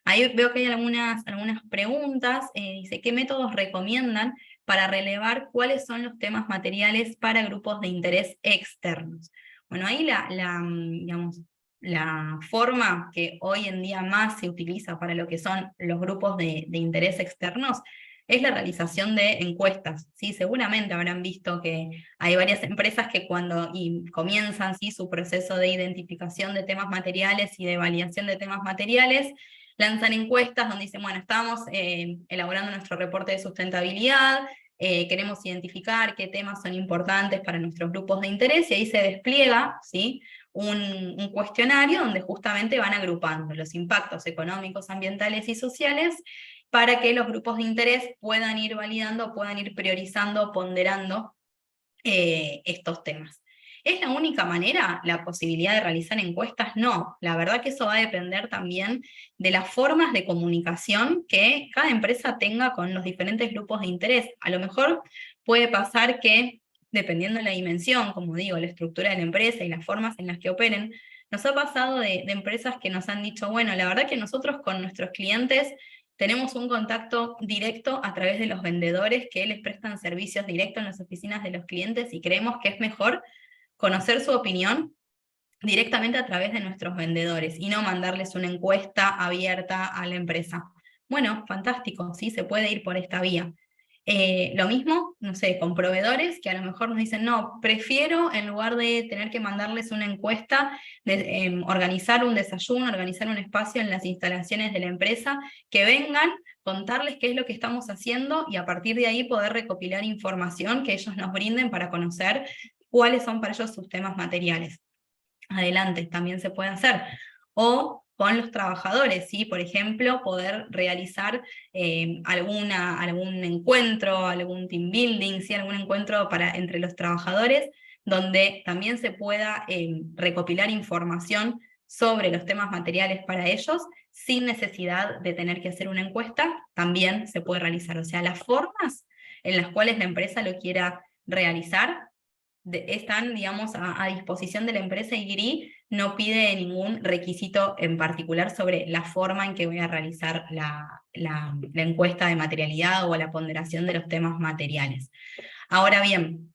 Ahí veo que hay algunas preguntas. Dice, ¿qué métodos recomiendan para relevar cuáles son los temas materiales para grupos de interés externos? Bueno, ahí digamos, la forma que hoy en día más se utiliza para lo que son los grupos de interés externos es la realización de encuestas, ¿sí? Seguramente habrán visto que hay varias empresas que cuando comienzan, ¿sí?, su proceso de identificación de temas materiales y de validación de temas materiales, lanzan encuestas donde dicen, bueno, estamos elaborando nuestro reporte de sustentabilidad, queremos identificar qué temas son importantes para nuestros grupos de interés, y ahí se despliega, ¿sí?, un cuestionario donde justamente van agrupando los impactos económicos, ambientales y sociales para que los grupos de interés puedan ir validando, puedan ir priorizando, ponderando estos temas. ¿Es la única manera la posibilidad de realizar encuestas? No, la verdad que eso va a depender también de las formas de comunicación que cada empresa tenga con los diferentes grupos de interés. A lo mejor puede pasar que, dependiendo de la dimensión, como digo, la estructura de la empresa y las formas en las que operen, nos ha pasado de empresas que nos han dicho, bueno, la verdad que nosotros con nuestros clientes tenemos un contacto directo a través de los vendedores que les prestan servicios directos en las oficinas de los clientes, y creemos que es mejor conocer su opinión directamente a través de nuestros vendedores y no mandarles una encuesta abierta a la empresa. Bueno, fantástico, ¿sí? Se puede ir por esta vía. Lo mismo, no sé, con proveedores que a lo mejor nos dicen, no, prefiero en lugar de tener que mandarles una encuesta, organizar un desayuno, organizar un espacio en las instalaciones de la empresa, que vengan, contarles qué es lo que estamos haciendo y a partir de ahí poder recopilar información que ellos nos brinden para conocer cuáles son para ellos sus temas materiales. Adelante, también se puede hacer. O con los trabajadores, ¿sí? Por ejemplo, poder realizar algún encuentro, algún team building, ¿sí? Algún encuentro entre los trabajadores, donde también se pueda recopilar información sobre los temas materiales para ellos, sin necesidad de tener que hacer una encuesta, también se puede realizar. O sea, las formas en las cuales la empresa lo quiera realizar están, digamos, a disposición de la empresa, y GRI no pide ningún requisito en particular sobre la forma en que voy a realizar la encuesta de materialidad o la ponderación de los temas materiales. Ahora bien,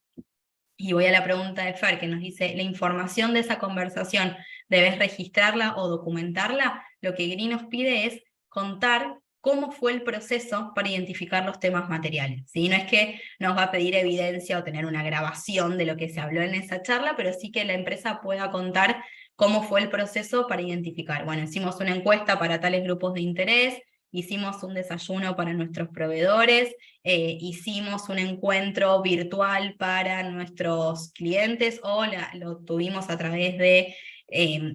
y voy a la pregunta de Fer, que nos dice, ¿la información de esa conversación debes registrarla o documentarla? Lo que GRI nos pide es contar cómo fue el proceso para identificar los temas materiales, ¿sí? No es que nos va a pedir evidencia o tener una grabación de lo que se habló en esa charla, pero sí que la empresa pueda contar cómo fue el proceso para identificar. Bueno, hicimos una encuesta para tales grupos de interés, hicimos un desayuno para nuestros proveedores, hicimos un encuentro virtual para nuestros clientes, o lo tuvimos a través de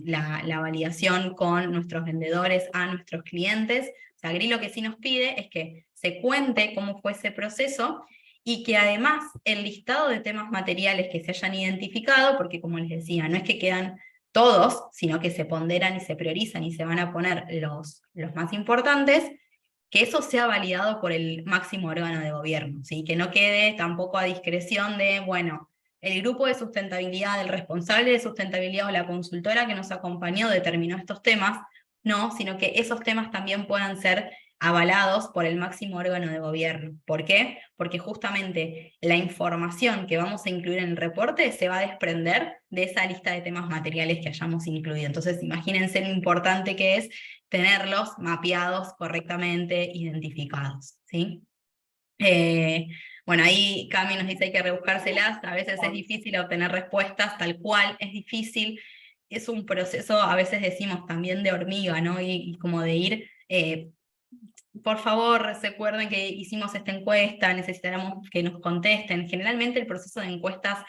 la validación con nuestros vendedores a nuestros clientes. O sea, GRI lo que sí nos pide es que se cuente cómo fue ese proceso, y que además el listado de temas materiales que se hayan identificado, porque como les decía, no es que quedan todos, sino que se ponderan y se priorizan y se van a poner los más importantes, que eso sea validado por el máximo órgano de gobierno, ¿sí? Que no quede tampoco a discreción de, bueno, el grupo de sustentabilidad, el responsable de sustentabilidad o la consultora que nos acompañó determinó estos temas. No, sino que esos temas también puedan ser avalados por el máximo órgano de gobierno. ¿Por qué? Porque justamente la información que vamos a incluir en el reporte se va a desprender de esa lista de temas materiales que hayamos incluido. Entonces, imagínense lo importante que es tenerlos mapeados correctamente, identificados, ¿sí? Bueno, ahí Cami nos dice hay que rebuscárselas, a veces es difícil obtener respuestas, tal cual, es difícil. Es un proceso, a veces decimos también de hormiga, ¿no? Y como de ir, por favor, recuerden que hicimos esta encuesta, necesitamos que nos contesten. Generalmente el proceso de encuestas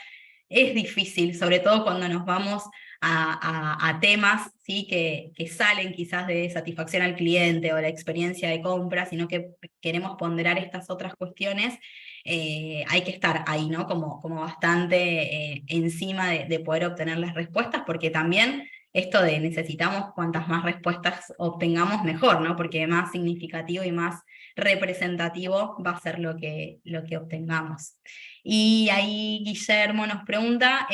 es difícil, sobre todo cuando nos vamos a temas, ¿sí? que salen quizás de satisfacción al cliente o la experiencia de compra, sino que queremos ponderar estas otras cuestiones. Hay que estar ahí, ¿no? Como bastante encima de poder obtener las respuestas, porque también esto de necesitamos cuantas más respuestas obtengamos mejor, ¿no? Porque más significativo y más representativo va a ser lo que obtengamos. Y ahí Guillermo nos pregunta,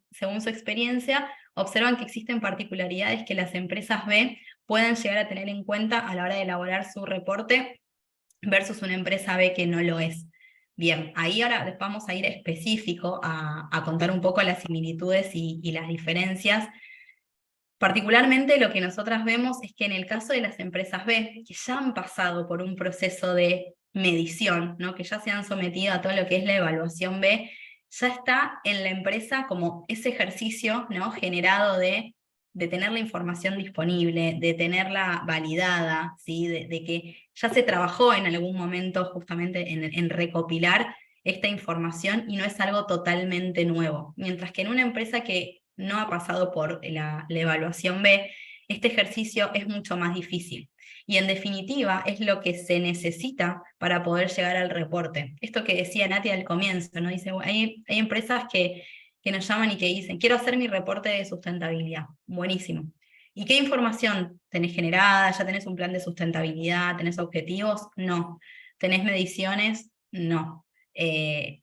según su experiencia, observan que existen particularidades que las empresas B pueden llegar a tener en cuenta a la hora de elaborar su reporte versus una empresa B que no lo es. Bien, ahí ahora vamos a ir específico a contar un poco las similitudes y las diferencias. Particularmente lo que nosotras vemos es que en el caso de las empresas B, que ya han pasado por un proceso de medición, ¿no? Que ya se han sometido a todo lo que es la evaluación B, ya está en la empresa como ese ejercicio, ¿no? Generado de tener la información disponible, de tenerla validada, ¿sí? De que ya se trabajó en algún momento justamente en recopilar esta información y no es algo totalmente nuevo. Mientras que en una empresa que no ha pasado por la evaluación B, este ejercicio es mucho más difícil. Y en definitiva es lo que se necesita para poder llegar al reporte. Esto que decía Nati al comienzo, ¿no? Dice, hay empresas que nos llaman y que dicen, quiero hacer mi reporte de sustentabilidad. Buenísimo. ¿Y qué información tenés generada? ¿Ya tenés un plan de sustentabilidad? ¿Tenés objetivos? No. ¿Tenés mediciones? No.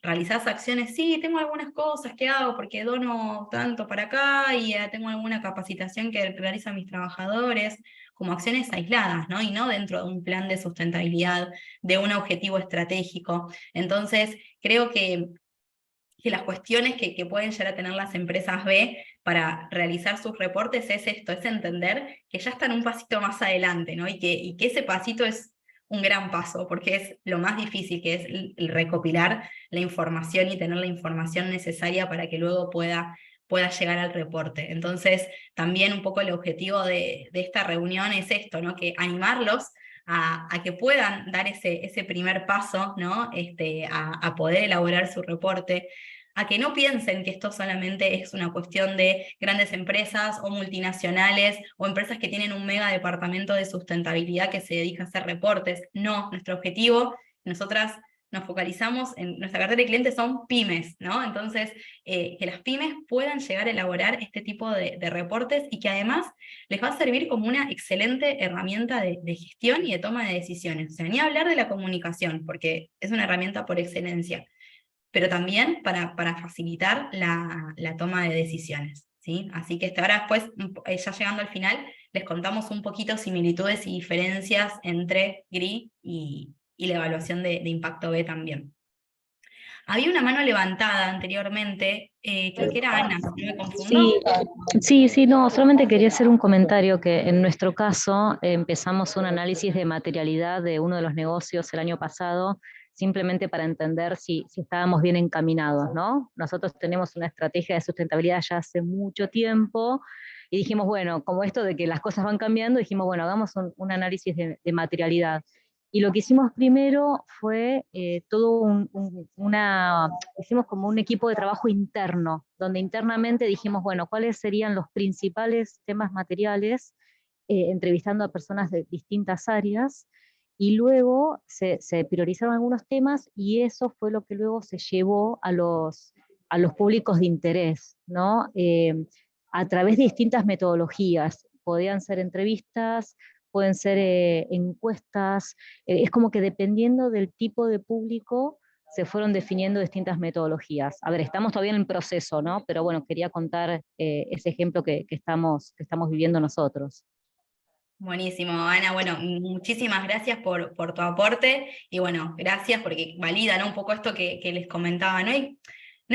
¿Realizás acciones? Sí, tengo algunas cosas que hago porque dono tanto para acá y tengo alguna capacitación que realizan mis trabajadores, como acciones aisladas, ¿no? Y no dentro de un plan de sustentabilidad, de un objetivo estratégico. Entonces, creo que las cuestiones que pueden llegar a tener las empresas B para realizar sus reportes es esto, es entender que ya están un pasito más adelante, ¿no? Y que ese pasito es un gran paso, porque es lo más difícil, que es el recopilar la información y tener la información necesaria para que luego pueda llegar al reporte. Entonces, también un poco el objetivo de esta reunión es esto, ¿no? Que animarlos a que puedan dar ese primer paso, ¿no? A poder elaborar su reporte, a que no piensen que esto solamente es una cuestión de grandes empresas o multinacionales o empresas que tienen un mega departamento de sustentabilidad que se dedica a hacer reportes. No, nuestro objetivo, nosotras nos focalizamos en nuestra cartera de clientes son pymes, ¿no? Entonces, que las pymes puedan llegar a elaborar este tipo de reportes y que además les va a servir como una excelente herramienta de gestión y de toma de decisiones. O sea, ni hablar de la comunicación, porque es una herramienta por excelencia, pero también para facilitar la toma de decisiones, ¿sí? Así que ahora después, ya llegando al final, les contamos un poquito similitudes y diferencias entre GRI y la evaluación de impacto B también. Había una mano levantada anteriormente, creo que era Ana, ¿no me confundo? Sí, no, solamente quería hacer un comentario que en nuestro caso empezamos un análisis de materialidad de uno de los negocios el año pasado, simplemente para entender si estábamos bien encaminados, ¿no? Nosotros tenemos una estrategia de sustentabilidad ya hace mucho tiempo y dijimos, bueno, como esto de que las cosas van cambiando, dijimos, bueno, hagamos un análisis de materialidad. Y lo que hicimos primero fue hicimos como un equipo de trabajo interno, donde internamente dijimos, bueno, ¿cuáles serían los principales temas materiales? Entrevistando a personas de distintas áreas, y luego se priorizaron algunos temas, y eso fue lo que luego se llevó a los públicos de interés, ¿no? A través de distintas metodologías. Podían ser entrevistas, pueden ser encuestas, es como que dependiendo del tipo de público se fueron definiendo distintas metodologías. A ver, estamos todavía en el proceso, ¿no? Pero bueno, quería contar ese ejemplo que estamos viviendo nosotros. Buenísimo, Ana. Bueno, muchísimas gracias por tu aporte y bueno, gracias porque valida, ¿no? Un poco esto que les comentaba. No hay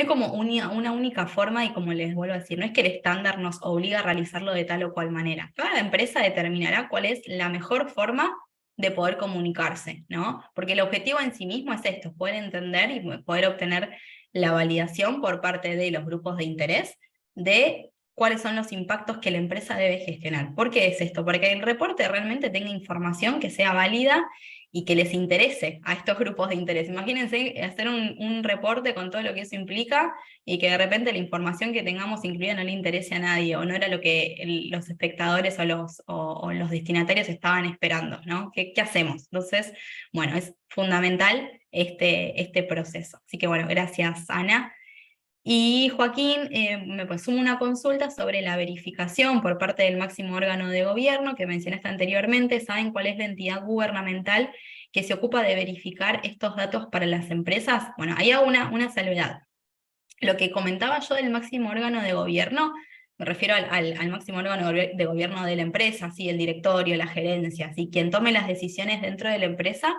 como una única forma y como les vuelvo a decir, no es que el estándar nos obliga a realizarlo de tal o cual manera. Cada empresa determinará cuál es la mejor forma de poder comunicarse, ¿no? Porque el objetivo en sí mismo es esto, poder entender y poder obtener la validación por parte de los grupos de interés de cuáles son los impactos que la empresa debe gestionar. ¿Por qué es esto? Porque el reporte realmente tenga información que sea válida y que les interese a estos grupos de interés. Imagínense hacer un reporte con todo lo que eso implica y que de repente la información que tengamos incluida no le interese a nadie o no era lo que los espectadores o los destinatarios estaban esperando, ¿no? ¿Qué hacemos? Entonces, bueno, es fundamental este proceso. Así que bueno, gracias, Ana. Y Joaquín, me sumo una consulta sobre la verificación por parte del máximo órgano de gobierno que mencionaste anteriormente. ¿Saben cuál es la entidad gubernamental que se ocupa de verificar estos datos para las empresas? Bueno, hay una salvedad. Lo que comentaba yo del máximo órgano de gobierno, me refiero al máximo órgano de gobierno de la empresa, ¿sí? El directorio, la gerencia, ¿sí? Quien tome las decisiones dentro de la empresa,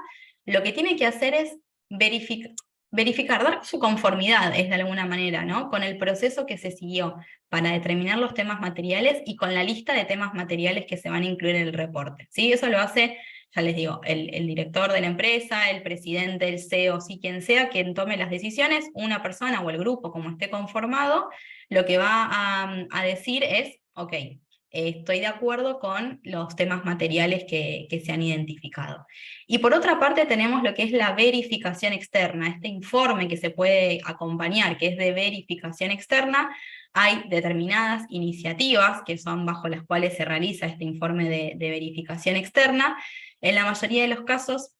lo que tiene que hacer es verificar, dar su conformidad, es de alguna manera, ¿no? Con el proceso que se siguió para determinar los temas materiales y con la lista de temas materiales que se van a incluir en el reporte, ¿sí? Eso lo hace ya les digo, el director de la empresa, el presidente, el CEO, sí, quien sea, quien tome las decisiones, una persona o el grupo, como esté conformado, lo que va a decir es, ok, estoy de acuerdo con los temas materiales que se han identificado. Y por otra parte tenemos lo que es la verificación externa, este informe que se puede acompañar, que es de verificación externa. Hay determinadas iniciativas que son bajo las cuales se realiza este informe de verificación externa. En la mayoría de los casos,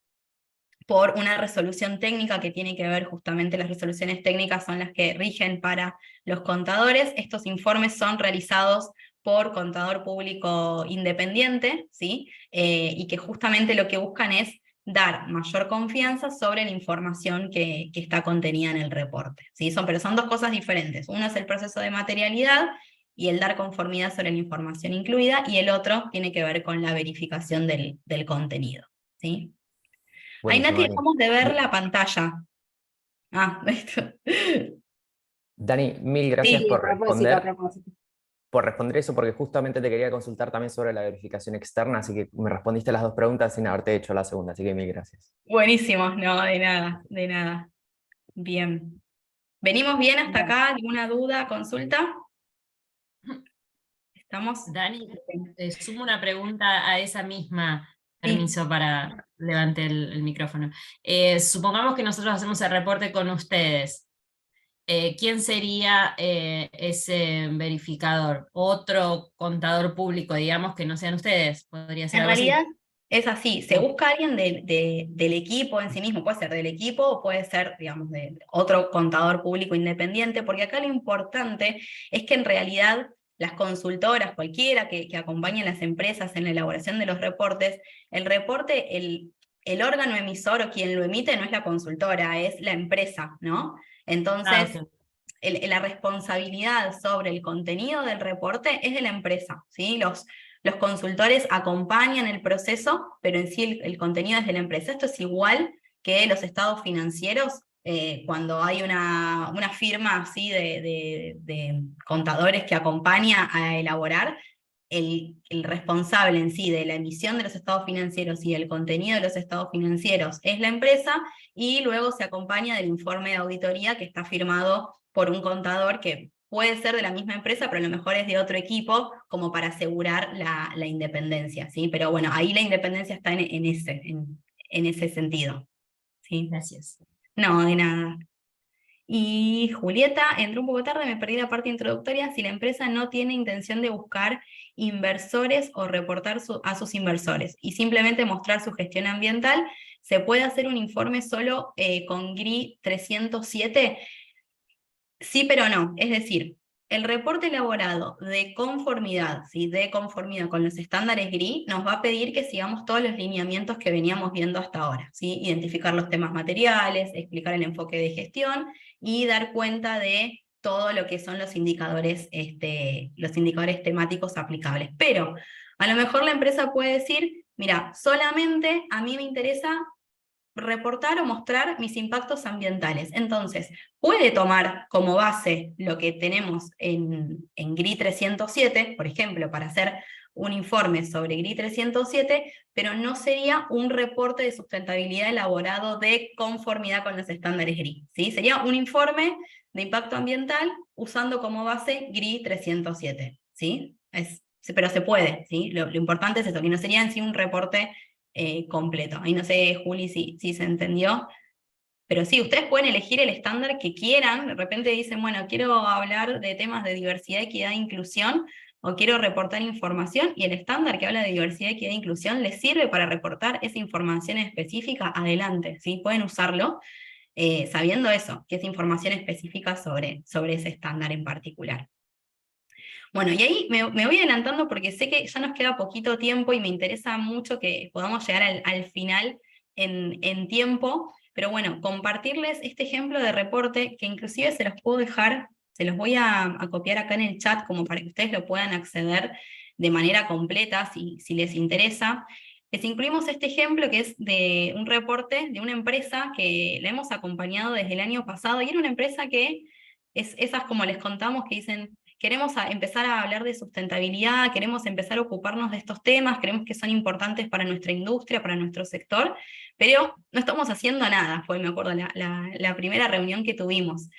por una resolución técnica que tiene que ver, justamente las resoluciones técnicas son las que rigen para los contadores. Estos informes son realizados por contador público independiente, ¿sí? Y que justamente lo que buscan es dar mayor confianza sobre la información que está contenida en el reporte, ¿sí? Pero son dos cosas diferentes. Uno es el proceso de materialidad y el dar conformidad sobre la información incluida, y el otro tiene que ver con la verificación del contenido, ¿sí? Ahí, Buenísimo, Nati, Dani. dejamos de ver la pantalla. Ah, esto. Dani, mil gracias Sí, a propósito, a propósito. por responder eso, porque justamente te quería consultar también sobre la verificación externa, así que me respondiste las dos preguntas sin haberte hecho la segunda, así que mil gracias. Buenísimo, no, de nada, de nada. Bien. ¿Venimos bien hasta acá? ¿Alguna duda, consulta? ¿Estamos? Dani, sumo una pregunta a esa misma. Sí. Permiso para levantar el micrófono. Supongamos que nosotros hacemos el reporte con ustedes. ¿Quién sería ese verificador? ¿Otro contador público, digamos, que no sean ustedes? ¿Podría ser En algo así? realidad es así, se busca alguien del equipo en sí mismo, puede ser del equipo o puede ser, digamos, de otro contador público independiente, porque acá lo importante es que en realidad las consultoras, cualquiera que acompañe a las empresas en la elaboración de los reportes, el reporte, el órgano emisor o quien lo emite no es la consultora, es la empresa, ¿no? Entonces, ok. la responsabilidad sobre el contenido del reporte es de la empresa, ¿sí? Los consultores acompañan el proceso, pero en sí el contenido es de la empresa. Esto es igual que los estados financieros, cuando hay una firma así de contadores que acompaña a elaborar, el responsable en sí de la emisión de los estados financieros y el contenido de los estados financieros es la empresa, y luego se acompaña del informe de auditoría que está firmado por un contador que puede ser de la misma empresa, pero a lo mejor es de otro equipo, como para asegurar la independencia, ¿sí? Pero bueno, ahí la independencia está en ese sentido, ¿sí? Gracias. No, de nada. Y Julieta, entró un poco tarde, me perdí la parte introductoria. Si la empresa no tiene intención de buscar inversores o reportar a sus inversores y simplemente mostrar su gestión ambiental, ¿se puede hacer un informe solo con GRI 307? Sí, pero no. Es decir, el reporte elaborado de conformidad, ¿sí? De conformidad con los estándares GRI, nos va a pedir que sigamos todos los lineamientos que veníamos viendo hasta ahora, ¿sí? Identificar los temas materiales, explicar el enfoque de gestión y dar cuenta de todo lo que son los indicadores temáticos aplicables. Pero a lo mejor la empresa puede decir, mira, solamente a mí me interesa reportar o mostrar mis impactos ambientales. Entonces, puede tomar como base lo que tenemos en GRI 307, por ejemplo, para hacer un informe sobre GRI 307, pero no sería un reporte de sustentabilidad elaborado de conformidad con los estándares GRI, ¿sí? Sería un informe de impacto ambiental usando como base GRI 307, ¿sí? Pero se puede, ¿sí? Lo importante es eso, que no sería en sí un reporte completo. Ahí no sé, Juli, si se entendió, pero sí, ustedes pueden elegir el estándar que quieran. De repente dicen, bueno, quiero hablar de temas de diversidad, equidad e inclusión, o quiero reportar información, y el estándar que habla de diversidad, equidad e inclusión les sirve para reportar esa información específica, adelante, ¿sí? Pueden usarlo sabiendo eso, que es información específica sobre ese estándar en particular. Bueno, y ahí me voy adelantando porque sé que ya nos queda poquito tiempo y me interesa mucho que podamos llegar al final en tiempo, pero bueno, compartirles este ejemplo de reporte que inclusive se los puedo dejar, se los voy a copiar acá en el chat como para que ustedes lo puedan acceder de manera completa si les interesa. Les incluimos este ejemplo que es de un reporte de una empresa que la hemos acompañado desde el año pasado, y era una empresa que es esas, como les contamos, que dicen, queremos empezar a hablar de sustentabilidad, queremos empezar a ocuparnos de estos temas, creemos que son importantes para nuestra industria, para nuestro sector, pero no estamos haciendo nada, fue, me acuerdo, la primera reunión que tuvimos.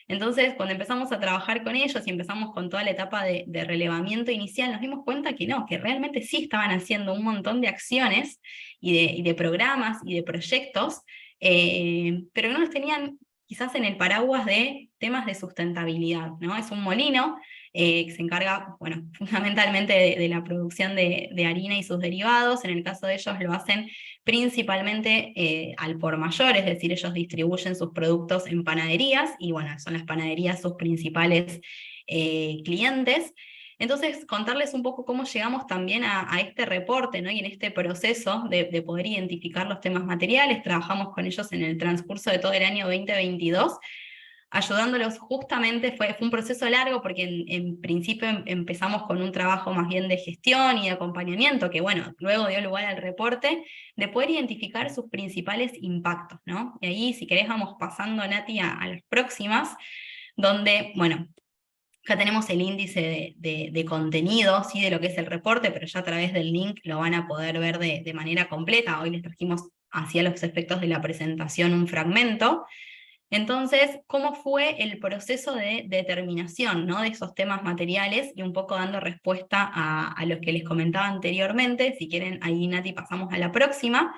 Entonces, cuando empezamos a trabajar con ellos y empezamos con toda la etapa de relevamiento inicial, nos dimos cuenta que no, que realmente sí estaban haciendo un montón de acciones y de programas y de proyectos, pero no los tenían quizás en el paraguas de temas de sustentabilidad, ¿no? Es un molino que se encarga, bueno, fundamentalmente de la producción de harina y sus derivados. En el caso de ellos lo hacen principalmente al por mayor, es decir, ellos distribuyen sus productos en panaderías, y bueno, son las panaderías sus principales clientes. Entonces, contarles un poco cómo llegamos también a este reporte, ¿no? Y en este proceso de poder identificar los temas materiales. Trabajamos con ellos en el transcurso de todo el año 2022, ayudándolos justamente, fue un proceso largo porque en principio empezamos con un trabajo más bien de gestión y de acompañamiento, que bueno, luego dio lugar al reporte, de poder identificar sus principales impactos, ¿no? Y ahí, si querés, vamos pasando, Nati, a las próximas, donde, bueno, acá tenemos el índice de contenido, ¿sí? De lo que es el reporte, pero ya a través del link lo van a poder ver de manera completa. Hoy les trajimos hacia los efectos de la presentación un fragmento. Entonces, ¿cómo fue el proceso de determinación, ¿no? De esos temas materiales, y un poco dando respuesta a los que les comentaba anteriormente? Si quieren, ahí, Nati, pasamos a la próxima,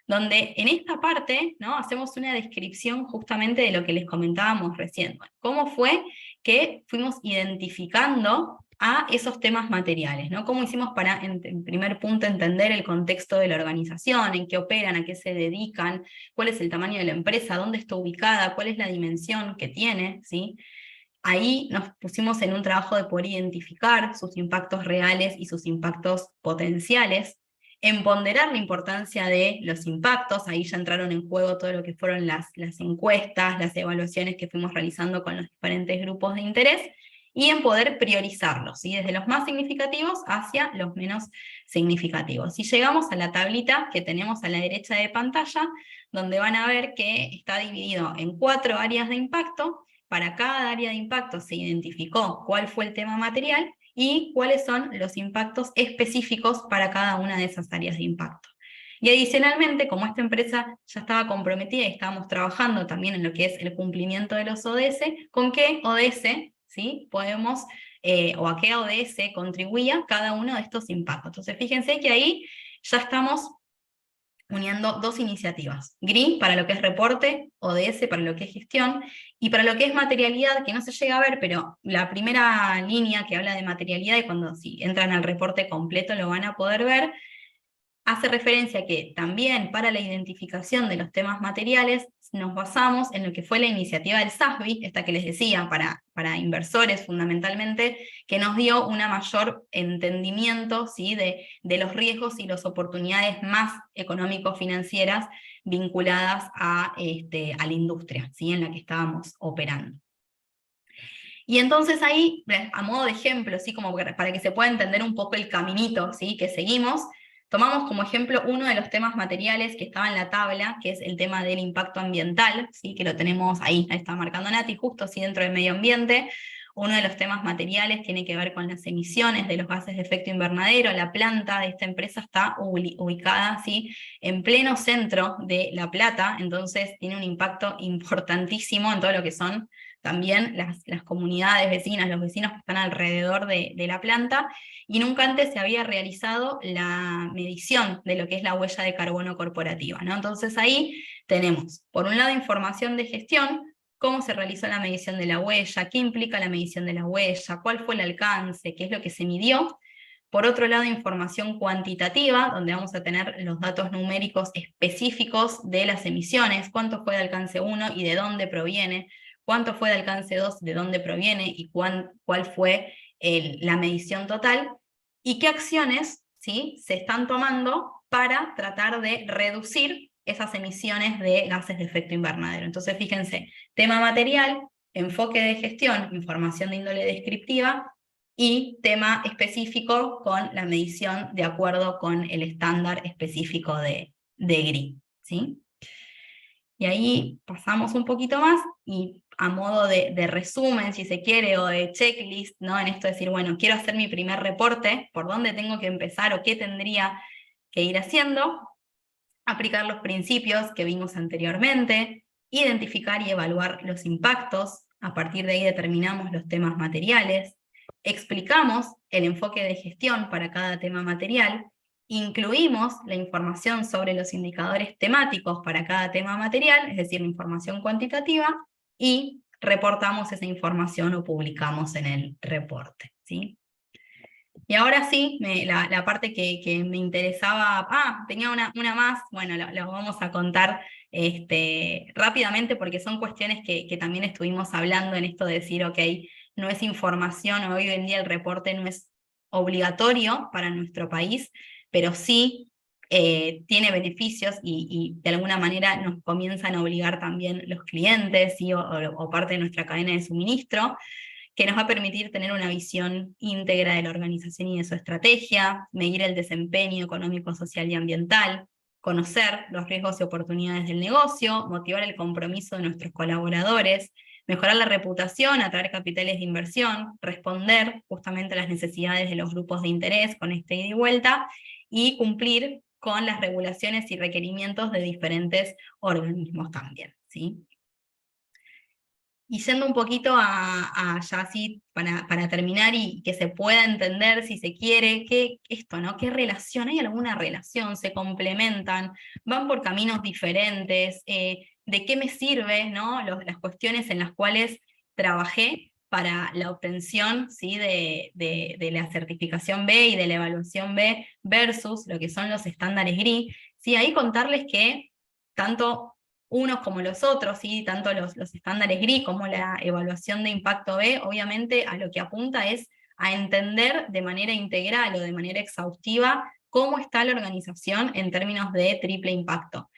donde en esta parte, ¿no? Hacemos una descripción justamente de lo que les comentábamos recién. Bueno, ¿cómo fue que fuimos identificando a esos temas materiales, ¿no? ¿Cómo hicimos para, en primer punto, entender el contexto de la organización, en qué operan, a qué se dedican, cuál es el tamaño de la empresa, dónde está ubicada, cuál es la dimensión que tiene, ¿sí? Ahí nos pusimos en un trabajo de poder identificar sus impactos reales y sus impactos potenciales, en ponderar la importancia de los impactos. Ahí ya entraron en juego todo lo que fueron las encuestas, las evaluaciones que fuimos realizando con los diferentes grupos de interés, y en poder priorizarlos, ¿sí? Desde los más significativos hacia los menos significativos. Y llegamos a la tablita que tenemos a la derecha de pantalla, donde van a ver que está dividido en 4 áreas de impacto. Para cada área de impacto se identificó cuál fue el tema material y cuáles son los impactos específicos para cada una de esas áreas de impacto. Y adicionalmente, como esta empresa ya estaba comprometida y estábamos trabajando también en lo que es el cumplimiento de los ODS, ¿con qué ODS, ¿sí? podemos, o a qué ODS contribuía cada uno de estos impactos? Entonces fíjense que ahí ya estamos uniendo 2 iniciativas: GRI para lo que es reporte, ODS para lo que es gestión, y para lo que es materialidad, que no se llega a ver, pero la primera línea que habla de materialidad, y cuando si entran al reporte completo lo van a poder ver, hace referencia a que también para la identificación de los temas materiales nos basamos en lo que fue la iniciativa del SASB, esta que les decía, para inversores fundamentalmente, que nos dio un mayor entendimiento, ¿sí? de los riesgos y las oportunidades más económico-financieras vinculadas a la industria, ¿sí? en la que estábamos operando. Y entonces ahí, a modo de ejemplo, ¿sí? como para que se pueda entender un poco el caminito, ¿sí? que seguimos, tomamos como ejemplo uno de los temas materiales que estaba en la tabla, que es el tema del impacto ambiental, ¿sí? que lo tenemos ahí está marcando Nati, justo ¿sí? dentro del medio ambiente. Uno de los temas materiales tiene que ver con las emisiones de los gases de efecto invernadero. La planta de esta empresa está ubicada ¿sí? en pleno centro de La Plata, entonces tiene un impacto importantísimo en todo lo que son también las comunidades vecinas, los vecinos que están alrededor de la planta, y nunca antes se había realizado la medición de lo que es la huella de carbono corporativa, ¿no? Entonces ahí tenemos, por un lado, información de gestión, cómo se realizó la medición de la huella, qué implica la medición de la huella, cuál fue el alcance, qué es lo que se midió. Por otro lado, información cuantitativa, donde vamos a tener los datos numéricos específicos de las emisiones, cuánto fue de alcance 1 y de dónde proviene, cuánto fue de alcance 2, de dónde proviene, y cuál fue la medición total, y qué acciones ¿sí? se están tomando para tratar de reducir esas emisiones de gases de efecto invernadero. Entonces fíjense, tema material, enfoque de gestión, información de índole descriptiva, y tema específico con la medición de acuerdo con el estándar específico de GRI, ¿sí? Y ahí pasamos un poquito más, y a modo de resumen, si se quiere, o de checklist, ¿no? En esto de decir, bueno, quiero hacer mi primer reporte, ¿por dónde tengo que empezar o qué tendría que ir haciendo? Aplicar los principios que vimos anteriormente, identificar y evaluar los impactos, a partir de ahí determinamos los temas materiales, explicamos el enfoque de gestión para cada tema material, incluimos la información sobre los indicadores temáticos para cada tema material, es decir, la información cuantitativa, y reportamos esa información o publicamos en el reporte, ¿sí? Y ahora sí, la parte que me interesaba, tenía una más, bueno, la vamos a contar rápidamente porque son cuestiones que también estuvimos hablando en esto de decir, ok, no es información, hoy en día el reporte no es obligatorio para nuestro país, pero sí tiene beneficios y de alguna manera nos comienzan a obligar también los clientes, ¿sí? o parte de nuestra cadena de suministro, que nos va a permitir tener una visión íntegra de la organización y de su estrategia, medir el desempeño económico, social y ambiental, conocer los riesgos y oportunidades del negocio, motivar el compromiso de nuestros colaboradores, mejorar la reputación, atraer capitales de inversión, responder justamente a las necesidades de los grupos de interés con ida y vuelta, y cumplir con las regulaciones y requerimientos de diferentes organismos también, ¿sí? Y yendo un poquito ya así, para terminar y que se pueda entender, si se quiere, ¿no? ¿Qué relación? ¿Hay alguna relación? ¿Se complementan? ¿Van por caminos diferentes? ¿De qué me sirve, ¿no? Las cuestiones en las cuales trabajé para la obtención, ¿sí? de la certificación B y de la evaluación B versus lo que son los estándares GRI? ¿Sí? Ahí contarles que tanto unos como los otros, ¿sí? Tanto los estándares GRI como la evaluación de impacto B, obviamente a lo que apunta es a entender de manera integral o de manera exhaustiva cómo está la organización en términos de triple impacto.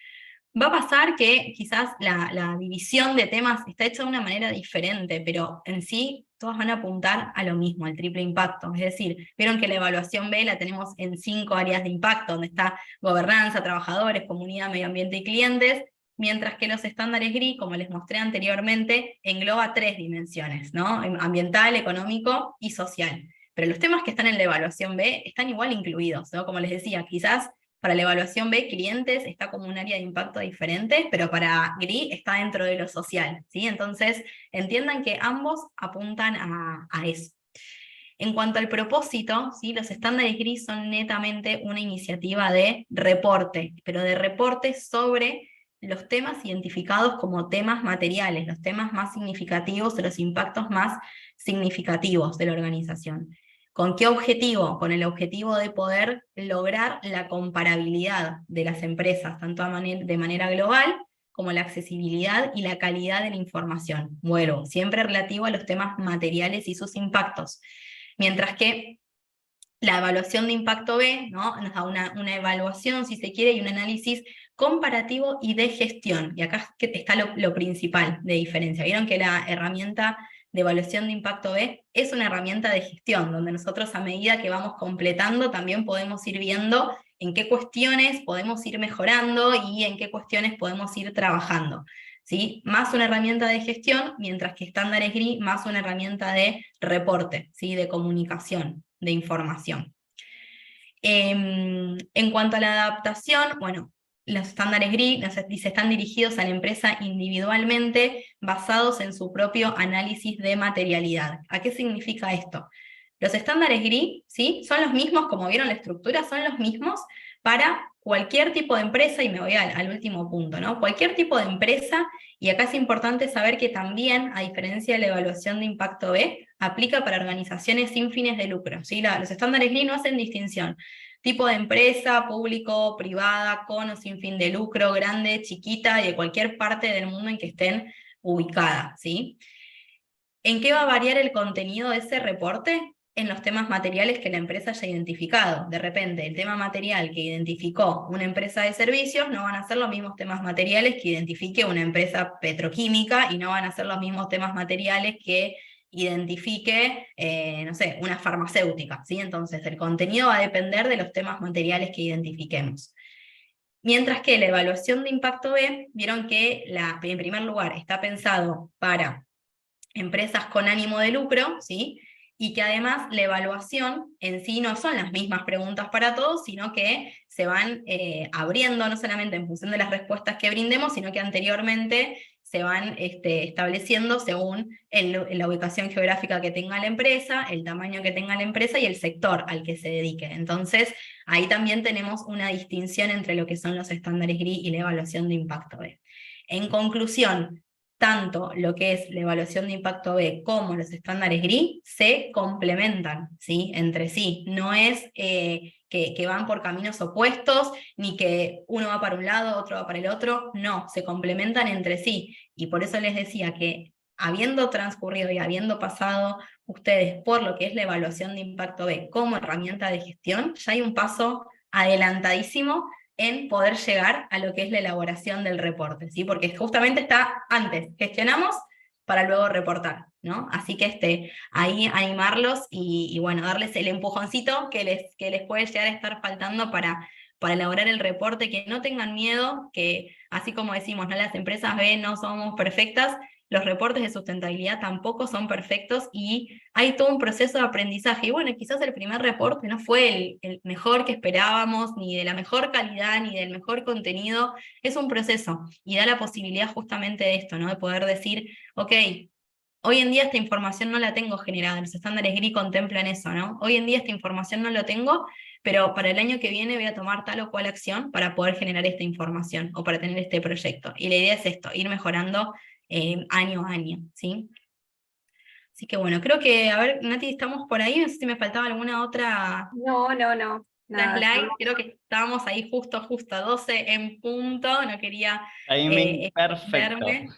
Va a pasar que quizás la división de temas está hecha de una manera diferente, pero en sí todas van a apuntar a lo mismo, al triple impacto. Es decir, vieron que la evaluación B la tenemos en 5 áreas de impacto, donde está gobernanza, trabajadores, comunidad, medio ambiente y clientes, mientras que los estándares GRI, como les mostré anteriormente, engloba 3 dimensiones, ¿no? Ambiental, económico y social. Pero los temas que están en la evaluación B están igual incluidos, ¿no? Como les decía, quizás para la evaluación B, clientes está como un área de impacto diferente, pero para GRI está dentro de lo social, ¿sí? Entonces, entiendan que ambos apuntan a eso. En cuanto al propósito, ¿sí? Los estándares GRI son netamente una iniciativa de reporte, pero de reporte sobre los temas identificados como temas materiales, los temas más significativos, los impactos más significativos de la organización. ¿Con qué objetivo? Con el objetivo de poder lograr la comparabilidad de las empresas, tanto de manera global, como la accesibilidad y la calidad de la información. Bueno, siempre relativo a los temas materiales y sus impactos. Mientras que la evaluación de impacto B, ¿no? Nos da una evaluación, si se quiere, y un análisis comparativo y de gestión. Y acá está lo principal de diferencia. Vieron que la herramienta de evaluación de impacto B es una herramienta de gestión, donde nosotros a medida que vamos completando también podemos ir viendo en qué cuestiones podemos ir mejorando y en qué cuestiones podemos ir trabajando, ¿sí? Más una herramienta de gestión, mientras que estándares GRI más una herramienta de reporte, ¿sí? De comunicación, de información. En cuanto a la adaptación, bueno, los estándares GRI se están dirigidos a la empresa individualmente, basados en su propio análisis de materialidad. ¿A qué significa esto? Los estándares GRI, ¿sí? Son los mismos, como vieron la estructura, son los mismos para cualquier tipo de empresa, y me voy al último punto, ¿no? Cualquier tipo de empresa, y acá es importante saber que también, a diferencia de la evaluación de impacto B, aplica para organizaciones sin fines de lucro, ¿sí? Los estándares GRI no hacen distinción. Tipo de empresa, público, privada, con o sin fin de lucro, grande, chiquita, y de cualquier parte del mundo en que estén ubicadas, ¿sí? ¿En qué va a variar el contenido de ese reporte? En los temas materiales que la empresa haya identificado. De repente, el tema material que identificó una empresa de servicios no van a ser los mismos temas materiales que identifique una empresa petroquímica, y no van a ser los mismos temas materiales que identifique, no sé, una farmacéutica, ¿sí? Entonces, el contenido va a depender de los temas materiales que identifiquemos. Mientras que la evaluación de impacto B, vieron que en primer lugar está pensado para empresas con ánimo de lucro, ¿sí? Y que además la evaluación en sí no son las mismas preguntas para todos, sino que se van abriendo no solamente en función de las respuestas que brindemos, sino que anteriormente se van estableciendo según la ubicación geográfica que tenga la empresa, el tamaño que tenga la empresa y el sector al que se dedique. Entonces, ahí también tenemos una distinción entre lo que son los estándares GRI y la evaluación de impacto B. En conclusión, tanto lo que es la evaluación de impacto B como los estándares GRI se complementan, ¿sí? Entre sí. No es que van por caminos opuestos, ni que uno va para un lado, otro va para el otro. No, se complementan entre sí. Y por eso les decía que habiendo transcurrido y habiendo pasado ustedes por lo que es la evaluación de impacto B como herramienta de gestión, ya hay un paso adelantadísimo en poder llegar a lo que es la elaboración del reporte, ¿sí? Porque justamente está antes, gestionamos para luego reportar, ¿no? Así que ahí animarlos y bueno, darles el empujoncito que les puede llegar a estar faltando para elaborar el reporte, que no tengan miedo, que así como decimos, ¿no? Las empresas B no somos perfectas, los reportes de sustentabilidad tampoco son perfectos y hay todo un proceso de aprendizaje. Y bueno, quizás el primer reporte no fue el mejor que esperábamos, ni de la mejor calidad, ni del mejor contenido. Es un proceso y da la posibilidad justamente de esto, ¿no? De poder decir, ok, hoy en día esta información no la tengo generada, los estándares GRI contemplan eso, ¿no? Hoy en día esta información no lo tengo, pero para el año que viene voy a tomar tal o cual acción para poder generar esta información o para tener este proyecto. Y la idea es esto, ir mejorando año a año, ¿sí? Así que bueno, creo que, a ver, Nati, estamos por ahí, no sé si me faltaba alguna otra No, nada, estamos- creo que estábamos ahí justo a 12 en punto, no quería Timing perfecto. extenderme.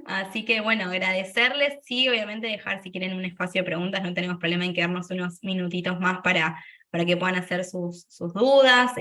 Así que bueno, agradecerles, sí, obviamente dejar si quieren un espacio de preguntas, no tenemos problema en quedarnos unos minutitos más para que puedan hacer sus dudas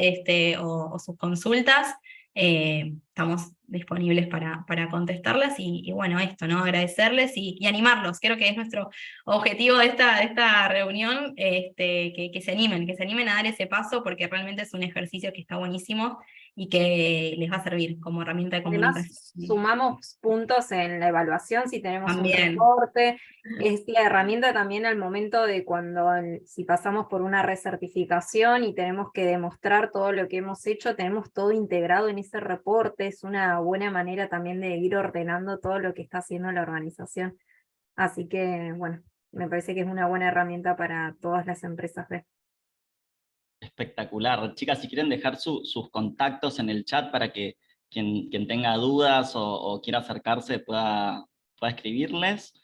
o sus consultas. Estamos disponibles para contestarlas y bueno, esto, ¿no? Agradecerles y animarlos, creo que es nuestro objetivo de esta reunión, que se animen a dar ese paso porque realmente es un ejercicio que está buenísimo y que les va a servir como herramienta de comunicación. Además, sumamos puntos en la evaluación si tenemos También. un reporte. Es la herramienta también al momento de si pasamos por una recertificación y tenemos que demostrar todo lo que hemos hecho, tenemos todo integrado en ese reporte. Es una buena manera también de ir ordenando todo lo que está haciendo la organización. Así que, bueno, me parece que es una buena herramienta para todas las empresas B. Espectacular. Chicas, si quieren dejar sus contactos en el chat para que quien tenga dudas o quiera acercarse pueda escribirles.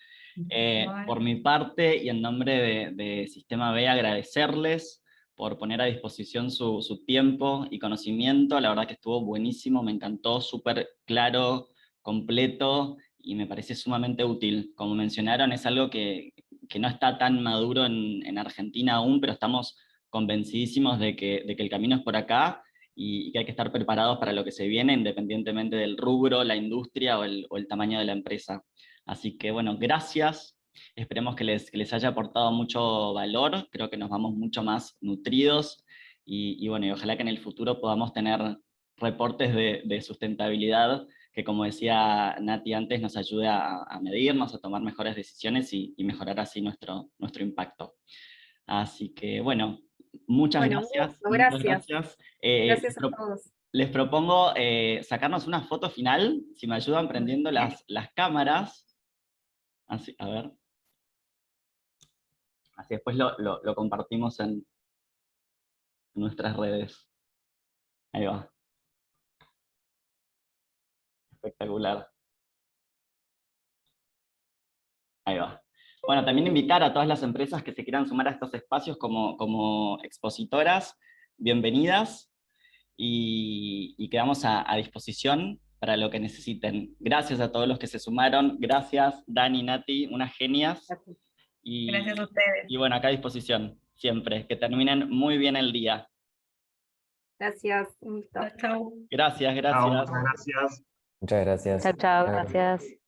Por mi parte y en nombre de Sistema B, agradecerles por poner a disposición su tiempo y conocimiento. La verdad que estuvo buenísimo, me encantó, súper claro, completo y me parece sumamente útil. Como mencionaron, es algo que no está tan maduro en Argentina aún, pero estamos convencidísimos de que el camino es por acá y que hay que estar preparados para lo que se viene, independientemente del rubro, la industria o el tamaño de la empresa. Así que bueno, gracias. Esperemos que les haya aportado mucho valor. Creo que nos vamos mucho más nutridos y bueno, y ojalá que en el futuro podamos tener reportes de sustentabilidad que, como decía Nati antes, nos ayude a medirnos, a tomar mejores decisiones y mejorar así nuestro impacto. Así que bueno, muchas gracias. Muchas gracias. Gracias a todos. Les propongo sacarnos una foto final, si me ayudan prendiendo las cámaras. Así, a ver. Así después lo compartimos en nuestras redes. Ahí va. Espectacular. Ahí va. Bueno, también invitar a todas las empresas que se quieran sumar a estos espacios como expositoras, bienvenidas, y quedamos a disposición para lo que necesiten. Gracias a todos los que se sumaron, gracias Dani, Nati, unas genias. Gracias a ustedes. Y bueno, acá a disposición, siempre. Que terminen muy bien el día. Gracias. Un gusto. Chau. Gracias. Chao, muchas gracias. Muchas gracias. Chao, chao, gracias.